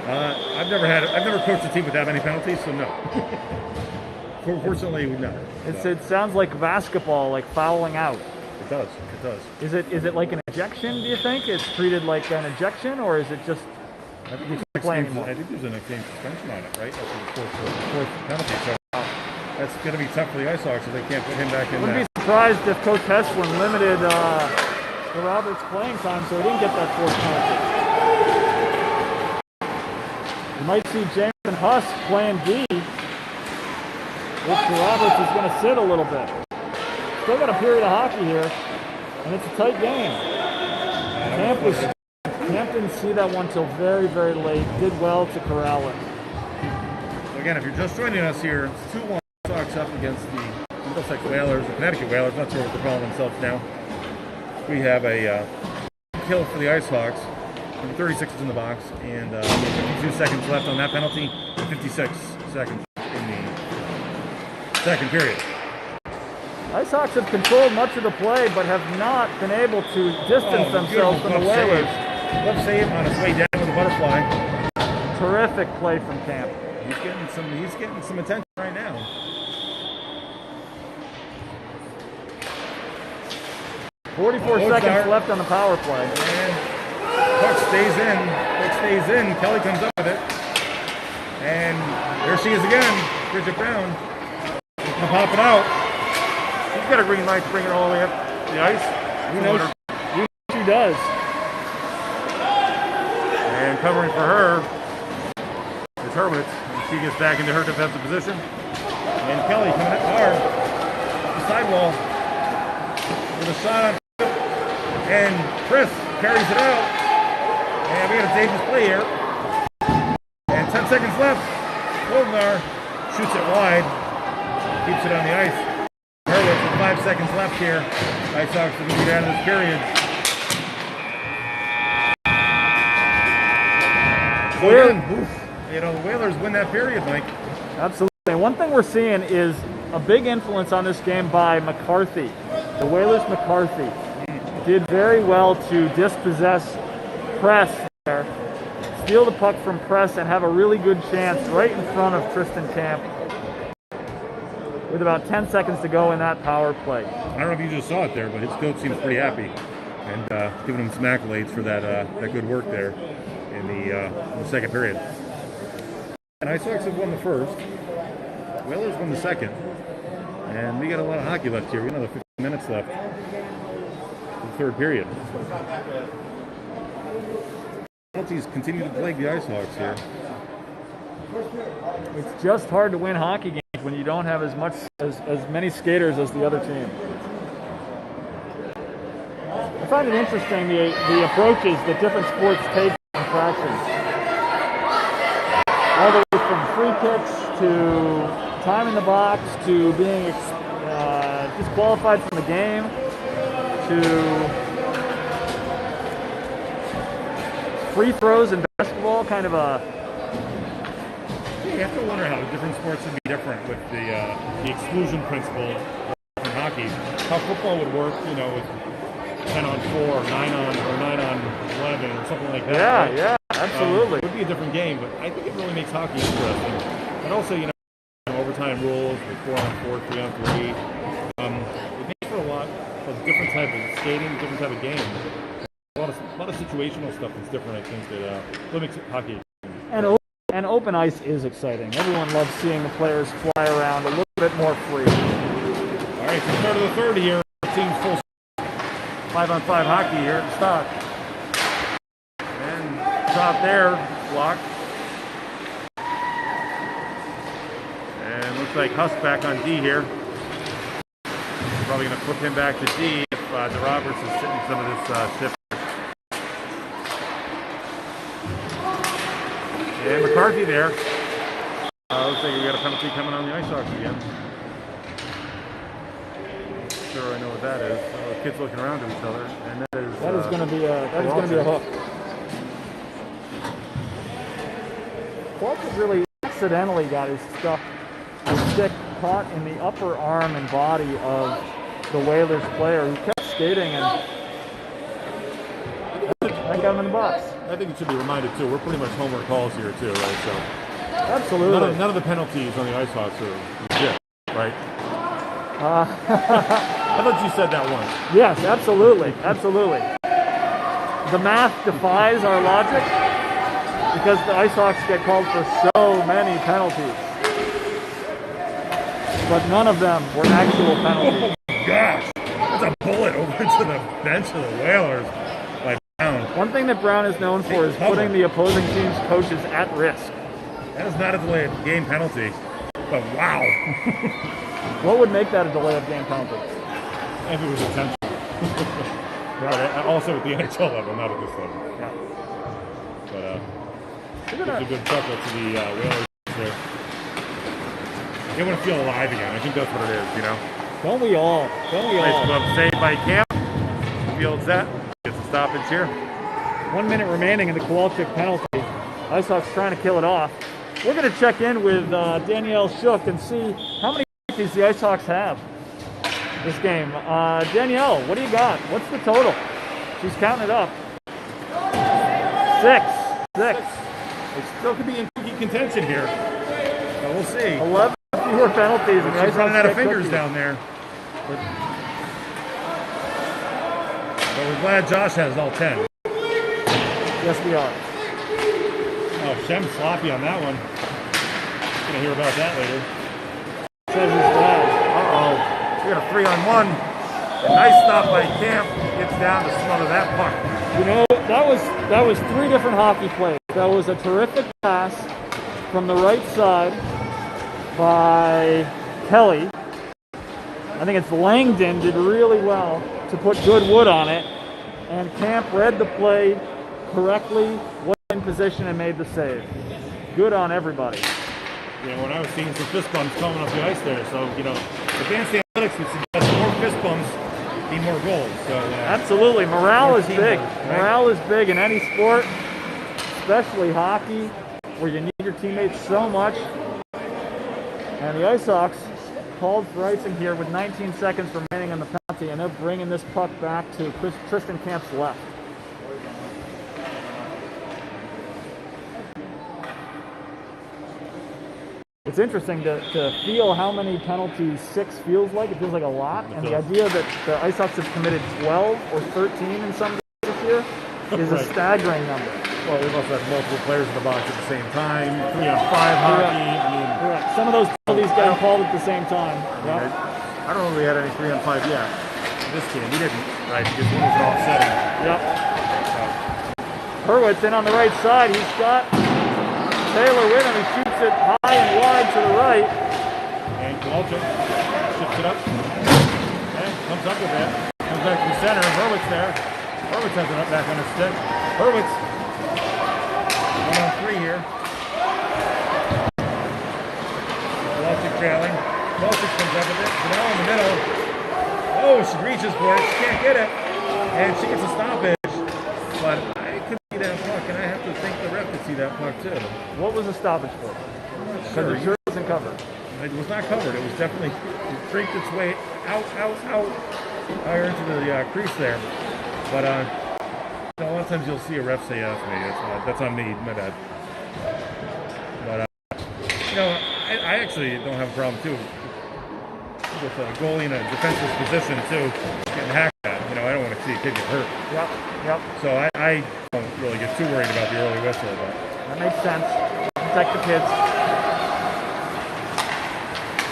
I've never coached a team with that many penalties, so no. Fortunately, we've never. It sounds like basketball, like fouling out. It does. It does. Is it like an ejection? Do you think it's treated like an ejection, or is it just? I think Playing I think there's an game suspension on it, right? That's the fourth penalty. So that's going to be tough for the Icehawks if they can't put him back in Wouldn't there. be surprised if Coach Heslin limited the Roberts playing time so he didn't get that fourth penalty. You might see Jameson Husk playing D. Which Roberts is going to sit a little bit. Still got a period of hockey here, and it's a tight game. Camp didn't see that one till very, very late. Did well to corral it. So again, if you're just joining us here, it's 2-1 Sox up against the Middlesex Whalers, the Connecticut Whalers. Not sure what they're calling themselves now. We have a kill for the Icehawks. 36 is in the box, and 52 seconds left on that penalty. 56 seconds in the second period. Icehawks have controlled much of the play, but have not been able to distance themselves from the Whalers. Left save on his way down with a butterfly. Terrific play from Camp. He's getting some attention right now. Seconds left on the power play. And puck stays in. Puck stays in. Kelly comes up with it. And there she is again. Bridget Brown. She's gonna pop it out. She's got a green light to bring it all the way up the ice. You know she does. And covering for her is Hurwitz. And she gets back into her defensive position. And Kelly coming up hard. The sidewall. With a shot on. And Chris carries it out. And we got a dangerous play here. And 10 seconds left. Goldenar shoots it wide. Keeps it on the ice. Hurwitz with 5 seconds left here. Icehawks are going to get out of this period. So again, the Whalers win that period, Mike. Absolutely. And one thing we're seeing is a big influence on this game by McCarthy. The Whalers' McCarthy did very well to dispossess Press there, steal the puck from Press, and have a really good chance right in front of Tristan Camp with about 10 seconds to go in that power play. I don't know if you just saw it there, but his coach seems pretty happy and giving him some accolades for that good work there in the second period. And Icehawks have won the first. Whalers won the second. And we got a lot of hockey left here. We got another 15 minutes left in the third period. Penalties continue to plague the Icehawks here. It's just hard to win hockey games when you don't have as many skaters as the other team. I find it interesting the approaches that different sports take in infractions. All the way from free kicks to time in the box to being disqualified from the game to free throws in basketball, kind of a... You have to wonder how different sports would be different with the exclusion principle in hockey. How football would work, with 10 on 4, or 9 on 11, or something like that. Yeah, right? yeah, absolutely. It would be a different game, but I think it really makes hockey interesting. And also, overtime rules with 4 on 4, 3 on 3. It makes for a lot of different type of skating, different type of game. A lot of situational stuff that's different, I think, that limits hockey. And open ice is exciting. Everyone loves seeing the players fly around a little bit more free. All right, so start of the third here. Team's full 5-on-5 hockey here at the Stock. And drop there, block. And looks like Husk back on D here. Probably going to flip him back to D if DeRoberts is sitting some of this stiff. And McCarthy there. Looks like we got a penalty coming on the Icehawks again. Sure, I know what that is. Kids looking around to each other, and that is going to be a hook. Walker really accidentally got his stick caught in the upper arm and body of the Whalers player, who kept skating, and that got him in the box. I think it should be reminded too. We're pretty much homer calls here too, right? So absolutely, none of the penalties on the Icehawks are legit, right? I thought you said that once. Yes, absolutely. The math defies our logic because the Icehawks get called for so many penalties. But none of them were actual penalties. Oh my gosh! That's a bullet over to the bench of the Whalers by Brown. One thing that Brown is known for is putting the opposing team's coaches at risk. That is not a delay of game penalty. But wow. What would make that a delay of game penalty? If it was intentional. But also at the NHL level, not at this level. Yeah. But it's a good chuckle to the Whalers there. They want to feel alive again. I think that's what it is, you know. Don't we all? Don't we all? Nice glove saved by Camp. Fields that. Gets a stoppage here. 1 minute remaining in the Kowalczyk penalty. Icehawks trying to kill it off. We're going to check in with Danielle Shook and see how many penalties the Icehawks have this game. Danielle, what do you got? What's the total? She's counting it up. 6. It still could be in tricky contention here. But we'll see. 11 fewer penalties. And She's running out of fingers down there. But we're glad Josh has all 10. Yes, we are. Oh, Shem's sloppy on that one. Gonna hear about that later. Says he's glad. Uh-oh. We got a 3-on-1. A nice stop by Camp. Gets down to smother that puck. You know, that was 3 different hockey plays. That was a terrific pass from the right side by Kelly. I think it's Langdon did really well to put good wood on it. And Camp read the play correctly, was in position, and made the save. Good on everybody. Yeah, when I was seeing some fist bumps coming up the ice there, so, you know, advanced analytics would suggest more fist bumps mean more goals. So absolutely. Morale is big. Right? Morale is big in any sport, especially hockey, where you need your teammates so much. And the Icehawks called for icing here with 19 seconds remaining on the penalty, and they're bringing this puck back to Tristan Camp's left. It's interesting to feel how many penalties 6 feels like. It feels like a lot. And the idea that the Icehawks have committed 12 or 13 in some games this year is a staggering number. Well, they must have multiple players in the box at the same time. 3-on-5 hockey. I mean, some of those penalties getting called at the same time. I don't know if we had any 3-on-5 yet. This game, we didn't, right? Because one was an offsetting. Yep. Hurwitz in on the right side. He's got Taylor with him. He shoots it high and wide to the right. And Kowalczyk shifts it up. And comes up with it. Comes back to the center. Hurwitz there. Hurwitz has it up back on his stick. Hurwitz. 1-on-3 here. Kowalczyk trailing. Kowalczyk comes up with it. Now in the middle. Oh, she reaches for it. She can't get it. And she gets a stoppage. But I could see that puck, and I have to think the ref could see that puck too. What was the stoppage for? Because it sure wasn't covered. It was not covered. It was definitely, it freaked its way out, higher into the crease there. But you know, a lot of times you'll see a ref say, "Yeah, that's on me, my bad." But you know, I actually don't have a problem too with a goalie in a defensive position too getting hacked at. You know, I don't want to see a kid get hurt. Yep. So I don't really get too worried about the early whistle, but that makes sense. Protect the kids.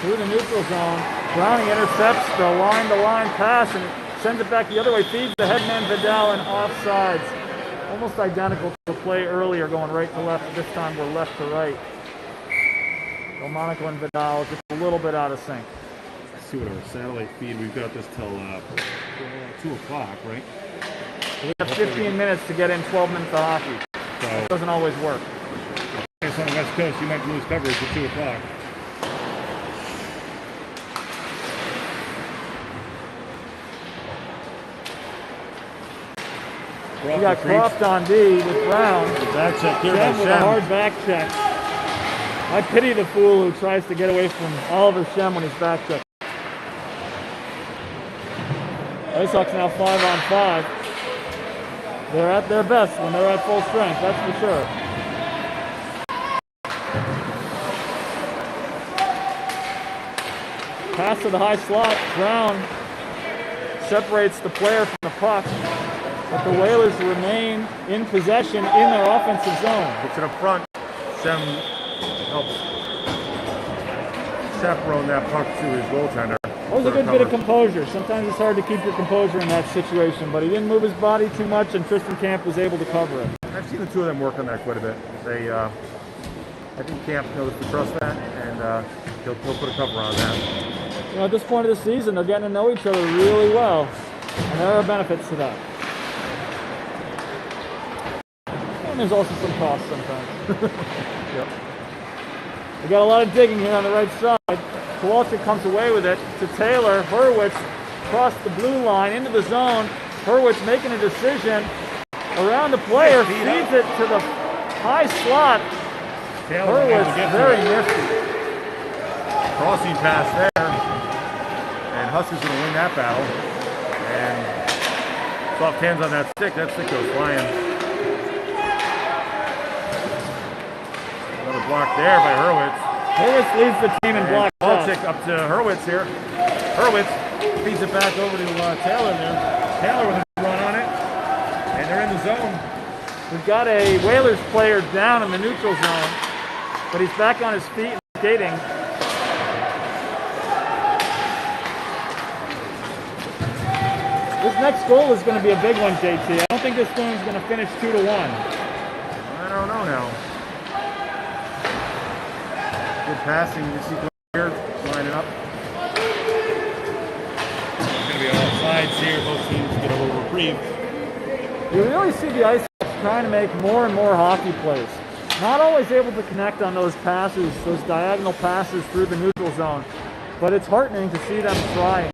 Through the neutral zone, Browning intercepts the line-to-line pass and sends it back the other way. Feeds the headman Vidal and offsides. Almost identical to the play earlier, going right to left. This time we're left to right. Delmonico and Vidal just a little bit out of sync. Let's see what our satellite feed. We've got this till 2 o'clock, right? We have 15 minutes to get in 12 minutes of hockey. So it doesn't always work. I guess on the West Coast, you might lose coverage at 2 o'clock. We got Croft on D with Brown. Back check here by with a hard back check. I pity the fool who tries to get away from Oliver Shem when he's back check. Icehawks now 5-on-5. They're at their best when they're at full strength, that's for sure. Pass to the high slot. Brown separates the player from the puck. But the Whalers remain in possession in their offensive zone. Puts it up front. Shem helps chaperone that puck to his goaltender. That was a good bit of composure. Sometimes it's hard to keep your composure in that situation, but he didn't move his body too much, and Tristan Camp was able to cover it. I've seen the two of them work on that quite a bit. They I think Camp knows to trust that, and he'll put a cover on that. You know, at this point of the season, they're getting to know each other really well, and there are benefits to that. And there's also some costs sometimes. Yep. We got a lot of digging here on the right side. Kowalczyk comes away with it to Taylor. Hurwitz across the blue line into the zone. Hurwitz making a decision around the player, feeds it to the high slot. Hurwitz very nifty. Crossing pass there, and Huskers going to win that battle. And soft hands on that stick goes flying. Another block there by Hurwitz. Hurwitz leads the team in block shots. Kowalczyk up to Hurwitz here. Hurwitz feeds it back over to Taylor there. Taylor with a run on it, and they're in the zone. We've got a Whalers player down in the neutral zone, but he's back on his feet and skating. This next goal is going to be a big one, JT. I don't think this one's going to finish 2-1. I don't know now. Good passing. You see here lining up. It's going to be all sides here. Both teams get a little reprieve. You really see the Icehawks trying to make more and more hockey plays. Not always able to connect on those passes, those diagonal passes through the neutral zone, but it's heartening to see them trying.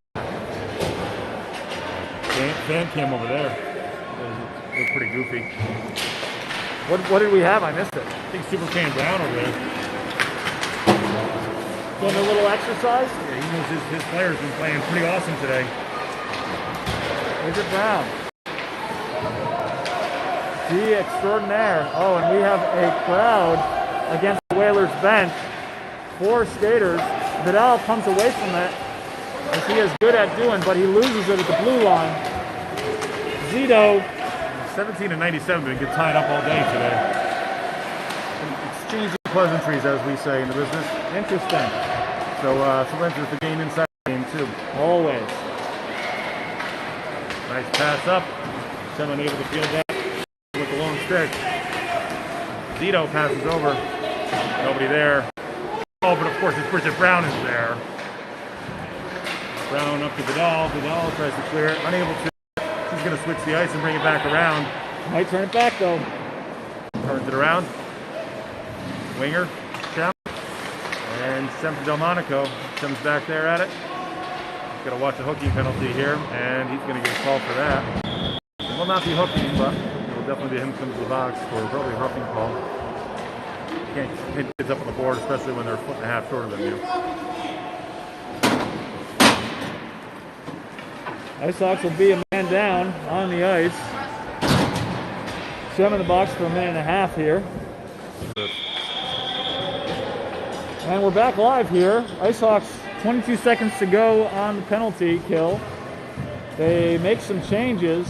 Fan cam over there. They're pretty goofy. What did we have? I missed it. I think Superfan Brown over there. Doing a little exercise? Yeah, he knows his players been playing pretty awesome today. Look at Brown. D extraordinaire. Oh, and we have a crowd against the Whalers bench. 4 skaters. Vidal comes away from it, as he is good at doing, but he loses it at the blue line. Zito. 17 and 97 been get tied up all day today. Exchanging pleasantries, as we say in the business. Interesting. So sometimes there's the game inside the game too. Always. Nice pass up. Someone able to field that with the long stick. Zito passes over. Nobody there. Oh, but of course it's Bridget Brown is there. Brown up to Vidal. Vidal tries to clear it. Unable to. She's going to switch the ice and bring it back around. Might turn it back though. Turns it around. Winger. Shem. And Shem to Delmonico. Shem's back there at it. He's going to watch a hooking penalty here, and he's going to get a call for that. It will not be hooking, but it will definitely be him comes to the box for probably a roughing call. You can't hit kids up on the board, especially when they're a foot and a half shorter than you. Icehawks will be a man down on the ice. Shem in the box for a minute and a half here. And we're back live here. Icehawks, 22 seconds to go on the penalty kill. They make some changes.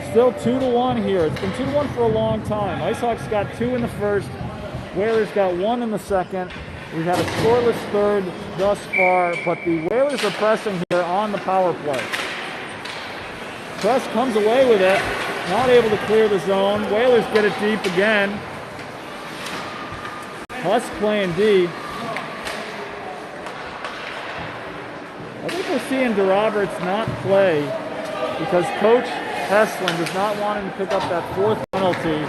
Still 2-1 here. It's been 2-1 for a long time. Icehawks got 2 in the first. Whalers got 1 in the second. We've had a scoreless third thus far, but the Whalers are pressing here on the power play. Press comes away with it, not able to clear the zone. Whalers get it deep again. Husk playing D. I think we're seeing DeRoberts not play because Coach Heslin does not want him to pick up that 4th penalty,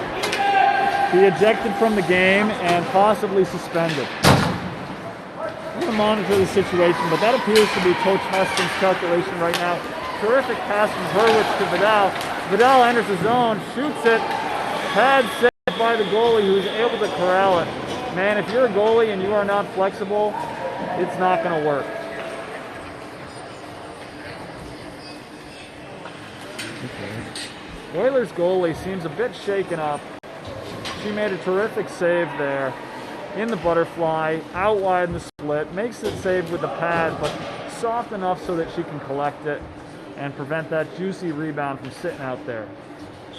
be ejected from the game, and possibly suspended. I'm going to monitor the situation, but that appears to be Coach Heslin's calculation right now. Terrific pass from Hurwitz to Vidal. Vidal enters the zone, shoots it. Pad saved by the goalie, who's able to corral it. Man, if you're a goalie and you are not flexible, it's not going to work. Oilers goalie seems a bit shaken up. She made a terrific save there in the butterfly, out wide in the split, makes it save with the pad, but soft enough so that she can collect it and prevent that juicy rebound from sitting out there.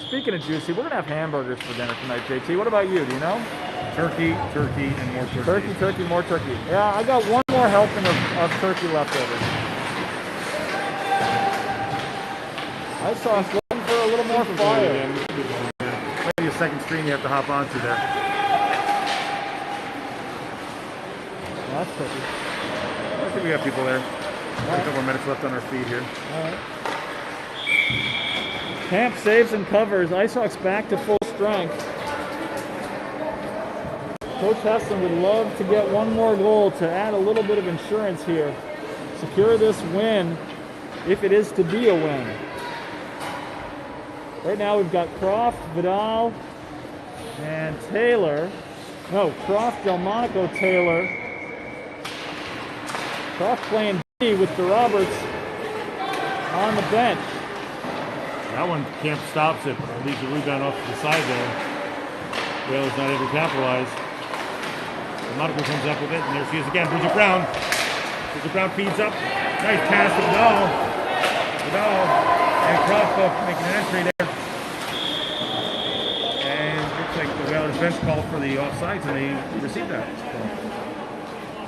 Speaking of juicy, we're going to have hamburgers for dinner tonight, JT. What about you? Do you know? Turkey, and more turkey. Turkey, more turkey. Yeah, I got one more helping of turkey left over. I saw us looking for a little more fire. Maybe a second screen you have to hop onto there. That's tricky. I think we have people there. A couple more minutes left on our feed here. All right. Camp saves and covers. Icehawks back to full strength. Coach Heston would love to get one more goal to add a little bit of insurance here. Secure this win if it is to be a win. Right now we've got Croft, Vidal, and Taylor. No, Croft, Delmonico, Taylor. Croft playing D with the Roberts on the bench. That one, Camp stops it, but leaves a rebound off to the side there. Whalers not able to capitalize. Delmonico comes up with it, and there she is again. Bridget Brown. Bridget Brown feeds up. Nice pass to Vidal. Vidal and Croft making an entry there. And looks like the Whalers bench called for the offsides, and they received that.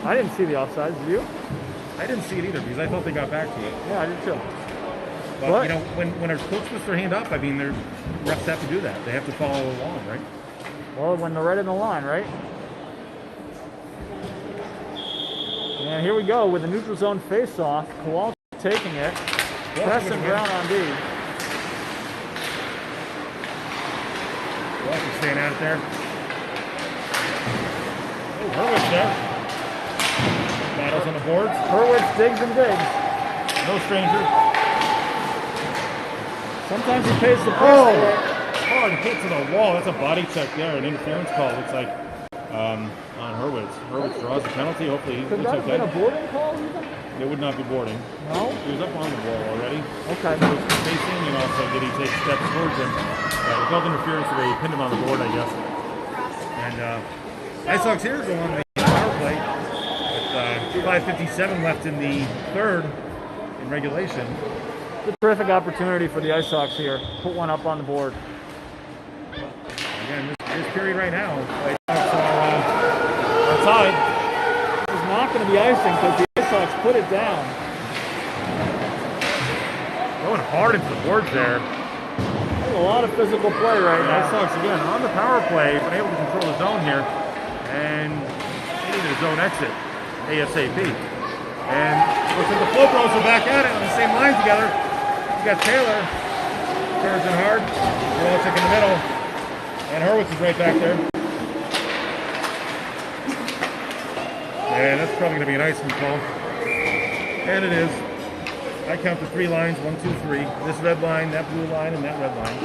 I didn't see the offsides. Did you? I didn't see it either because I thought they got back to it. Yeah, I did too. But What? you know, when a coach puts their hand up, I mean, their refs have to do that. They have to follow along, right? Well, when they're right in the line, right? And here we go with the neutral zone face-off. Kowalski taking it. Preston Brown on D. Kowalski staying out there. Oh, Hurwitz there. Battles on the boards. Hurwitz digs and digs. No stranger. Sometimes he pays the price for it. Oh, and hit to the wall. That's a body check there. An interference call. Looks like on Hurwitz. Hurwitz draws the penalty. Hopefully Could looks that have okay. been a boarding call even? It would not be boarding. No? He was up on the wall already. Okay. He was facing, and also did he take steps towards him. It called interference, so they pinned him on the board, I guess. And Icehawks here go on the power play with 5:57 left in the third in regulation. It's a terrific opportunity for the Icehawks here. Put one up on the board. Again, this period right now, Icehawks are tied. This is not going to be icing because the Icehawks put it down. Going hard into the boards there. There's a lot of physical play right now. Icehawks again on the power play, been able to control the zone here, and they needed a zone exit ASAP. And looks like the Flow Bros are back at it on the same line together. You got Taylor, turns in hard, Wojcik in the middle, and Hurwitz is right back there. And that's probably going to be an icing call. And it is. I count the 3 lines, 1, 2, 3. This red line, that blue line, and that red line.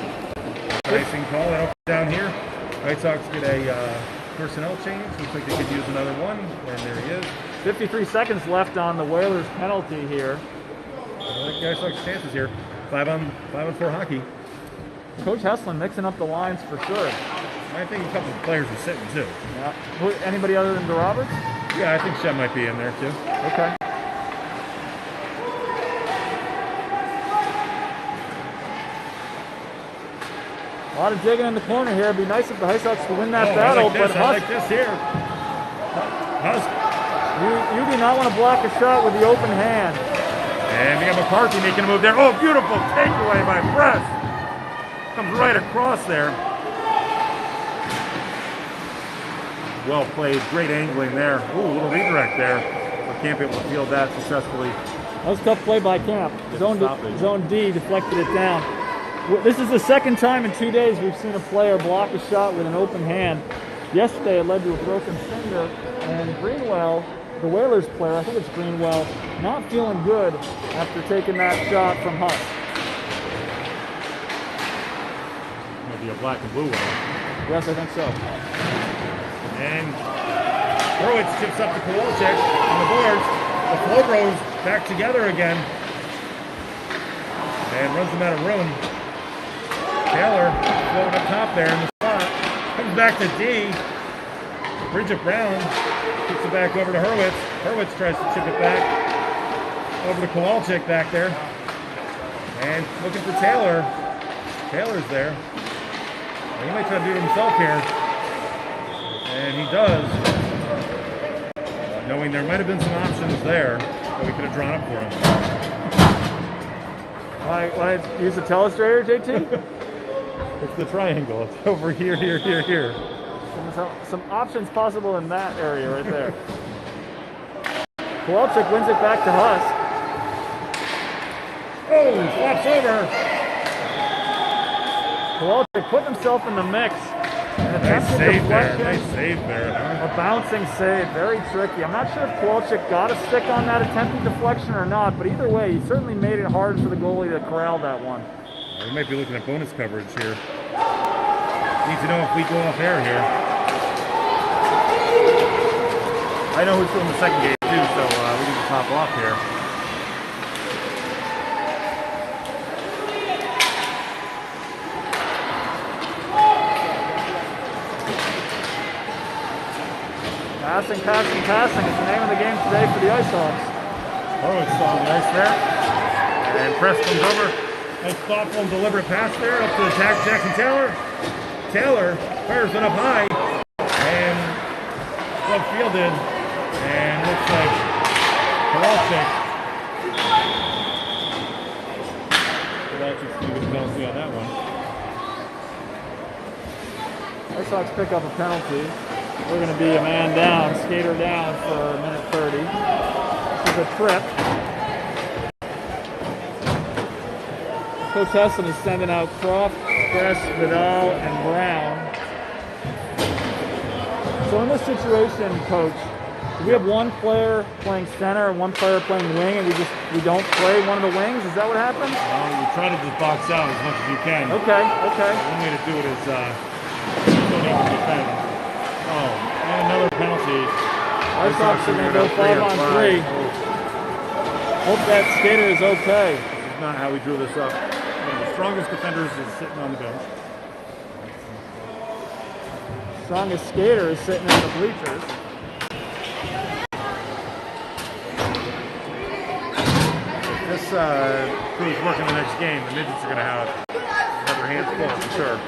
Icing call. And up down here, White Sox get a personnel change. Looks like they could use another one. And there he is. 53 seconds left on the Whalers penalty here. I think White Sox chances here. 5 on 4 hockey. Coach Heslin mixing up the lines for sure. I think a couple of players are sitting too. Yeah. Anybody other than DeRoberts? Yeah, I think Shem might be in there too. Okay. A lot of digging in the corner here. It'd be nice if the Icehawks could win that battle, but I like this here. Husk. You do not want to block a shot with the open hand. And we got McCarthy making a move there. Oh, beautiful takeaway by Press. Comes right across there. Well played. Great angling there. Ooh, a little redirect there. But can't be able to field that successfully. That was a tough play by Camp. Zone D deflected it down. This is the second time in 2 days we've seen a player block a shot with an open hand. Yesterday it led to a broken finger, and Greenwell, the Whalers player, I think it's Greenwell, not feeling good after taking that shot from Husk. Might be a black and blue one. Yes, I think so. And Hurwitz chips up to Kowalczyk on the boards. The Flow Bros back together again. And runs them out of room. Taylor floating up top there in the spot. Comes back to D. Bridget Brown kicks it back over to Hurwitz. Hurwitz tries to chip it back over to Kowalczyk back there. And looking for Taylor. Taylor's there. He might try to do it himself here. And he does. Knowing there might have been some options there that we could have drawn up for him. Want to use the telestrator, JT? It's the triangle. It's over here, here, here, here. Some options possible in that area right there. Kowalczyk wins it back to Husk. Oh, flops over. Kowalczyk putting himself in the mix. And Nice attempted save there. deflection. Nice save there, huh? A bouncing save, very tricky. I'm not sure if Kowalczyk got a stick on that attempted deflection or not, but either way, he certainly made it hard for the goalie to corral that one. We might be looking at bonus coverage here. Need to know if we go off air here. I know who's doing the second game too, so we need to top off here. Passing, passing, passing is the name of the game today for the Icehawks. Oh, it's on the ice there. And press comes over. Nice thoughtful and deliberate pass there up to the Jackson Taylor. Taylor fires it up high and well fielded. And looks like Kowalczyk. Kowalczyk's going to get a penalty on that one. Icehawks pick up a penalty. We're going to be a man down, skater down for a minute 30. This is a trip. Coach Hesselin is sending out Croft, Kress, Vidal, and Brown. So in this situation, Coach, do we have one player playing center and one player playing wing, and we don't play one of the wings? Is that what happens? Well, you try to just box out as much as you can. Okay, okay. One way to do it is don't even defend. Oh, and another penalty. Icehawks are going to go 5-on-3. Hope that skater is okay. This is not how we drew this up. One of the strongest defenders is sitting on the bench. Strongest skater is sitting in the bleachers. If this proves working the next game, the midgets are going to have their hands full for sure.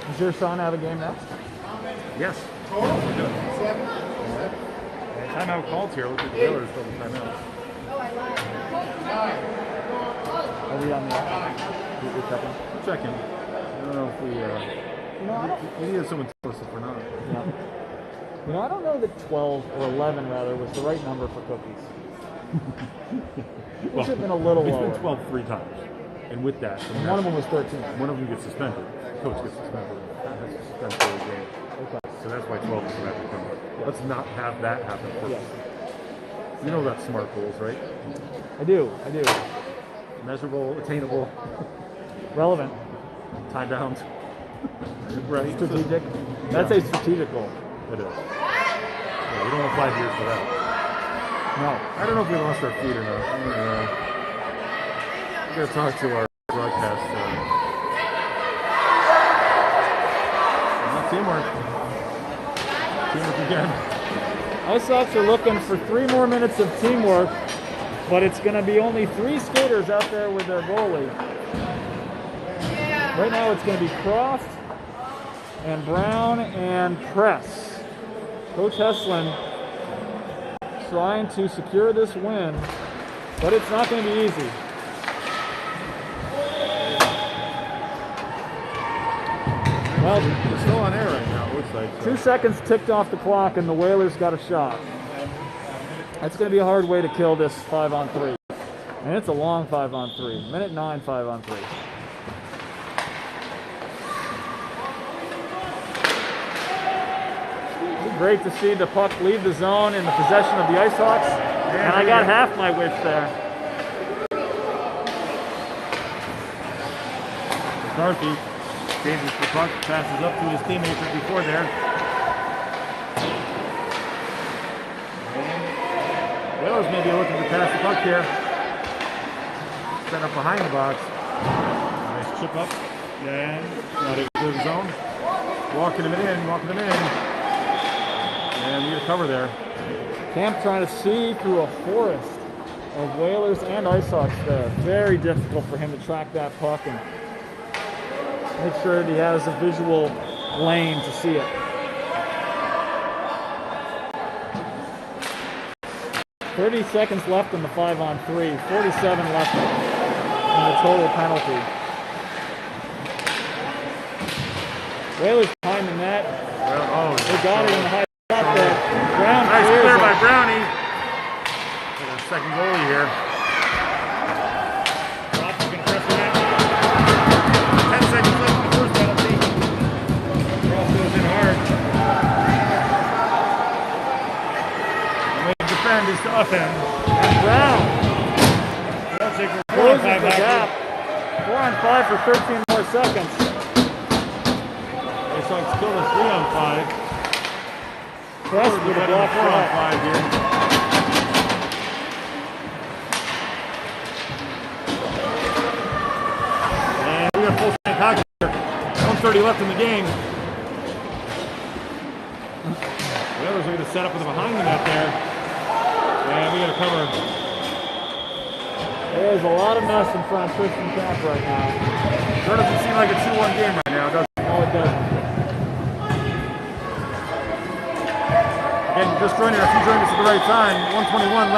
Does your son have a game next? Yes. And timeout called here. Look at the Oilers for the timeout. Are we on the air? We're checking. We're checking. I don't know if we need someone to tell us if we're not. Yeah. You know, I don't know that 12 or 11 rather was the right number for cookies. It should have been a little lower. It's been 12 3 times. And with that, And one of them was 13. one of them gets suspended. The coach gets suspended. That has to suspend for the game. Okay. So that's why 12 is going to have to come up. Let's not have that happen first. Yes. You know that's smart goals, right? I do. Measurable, attainable, Relevant. time bound. Right? Strategic. That's a strategic goal. It is. Yeah, we don't have 5 years for that. No. I don't know if we lost our feet or not. We got to talk to our broadcast. Not teamwork. Teamwork again. Icehawks are looking for 3 more minutes of teamwork, but it's going to be only 3 skaters out there with their goalie. Right now it's going to be Croft and Brown and Press. Coach Hesselin trying to secure this win, but it's not going to be easy. Well, We're still on air right now, it looks like. 2 seconds ticked off the clock and the Whalers got a shot. That's going to be a hard way to kill this 5-on-3. And it's a long 5-on-3. Minute 9, 5-on-3. Great to see the puck leave the zone in the possession of the Icehawks. And I got half my wish there. McCarthy changes the puck, passes up to his teammate right before there. And Whalers may be looking to pass the puck here. Set up behind the box. Nice chip up. And got it to the zone. Walking them in. And we get a cover there. Camp trying to see through a forest of Whalers and Icehawks there. Very difficult for him to track that puck and make sure that he has a visual lane to see it. 30 seconds left in the 5-on-3. 47 left in the total penalty. Whalers behind the net. Well, They got it in the high spot there. switches to offense. And Brown Celtics are 4 on closes 5 the back. gap. 4 on 5 for 13 more seconds. Icehawks still a 3 on 5. Best with a block 4 on shot. 5 here. And we got full strength hockey here. 1:30 left in the game. The others are going to set up with the behind the net there. And we got to cover. There's a lot of mess in front of Tristan Camp right now. Sure doesn't seem like a 2-1 game right now, does it? No, it doesn't. Again, you're just joining us. You joined us at the right time. 1:21 left.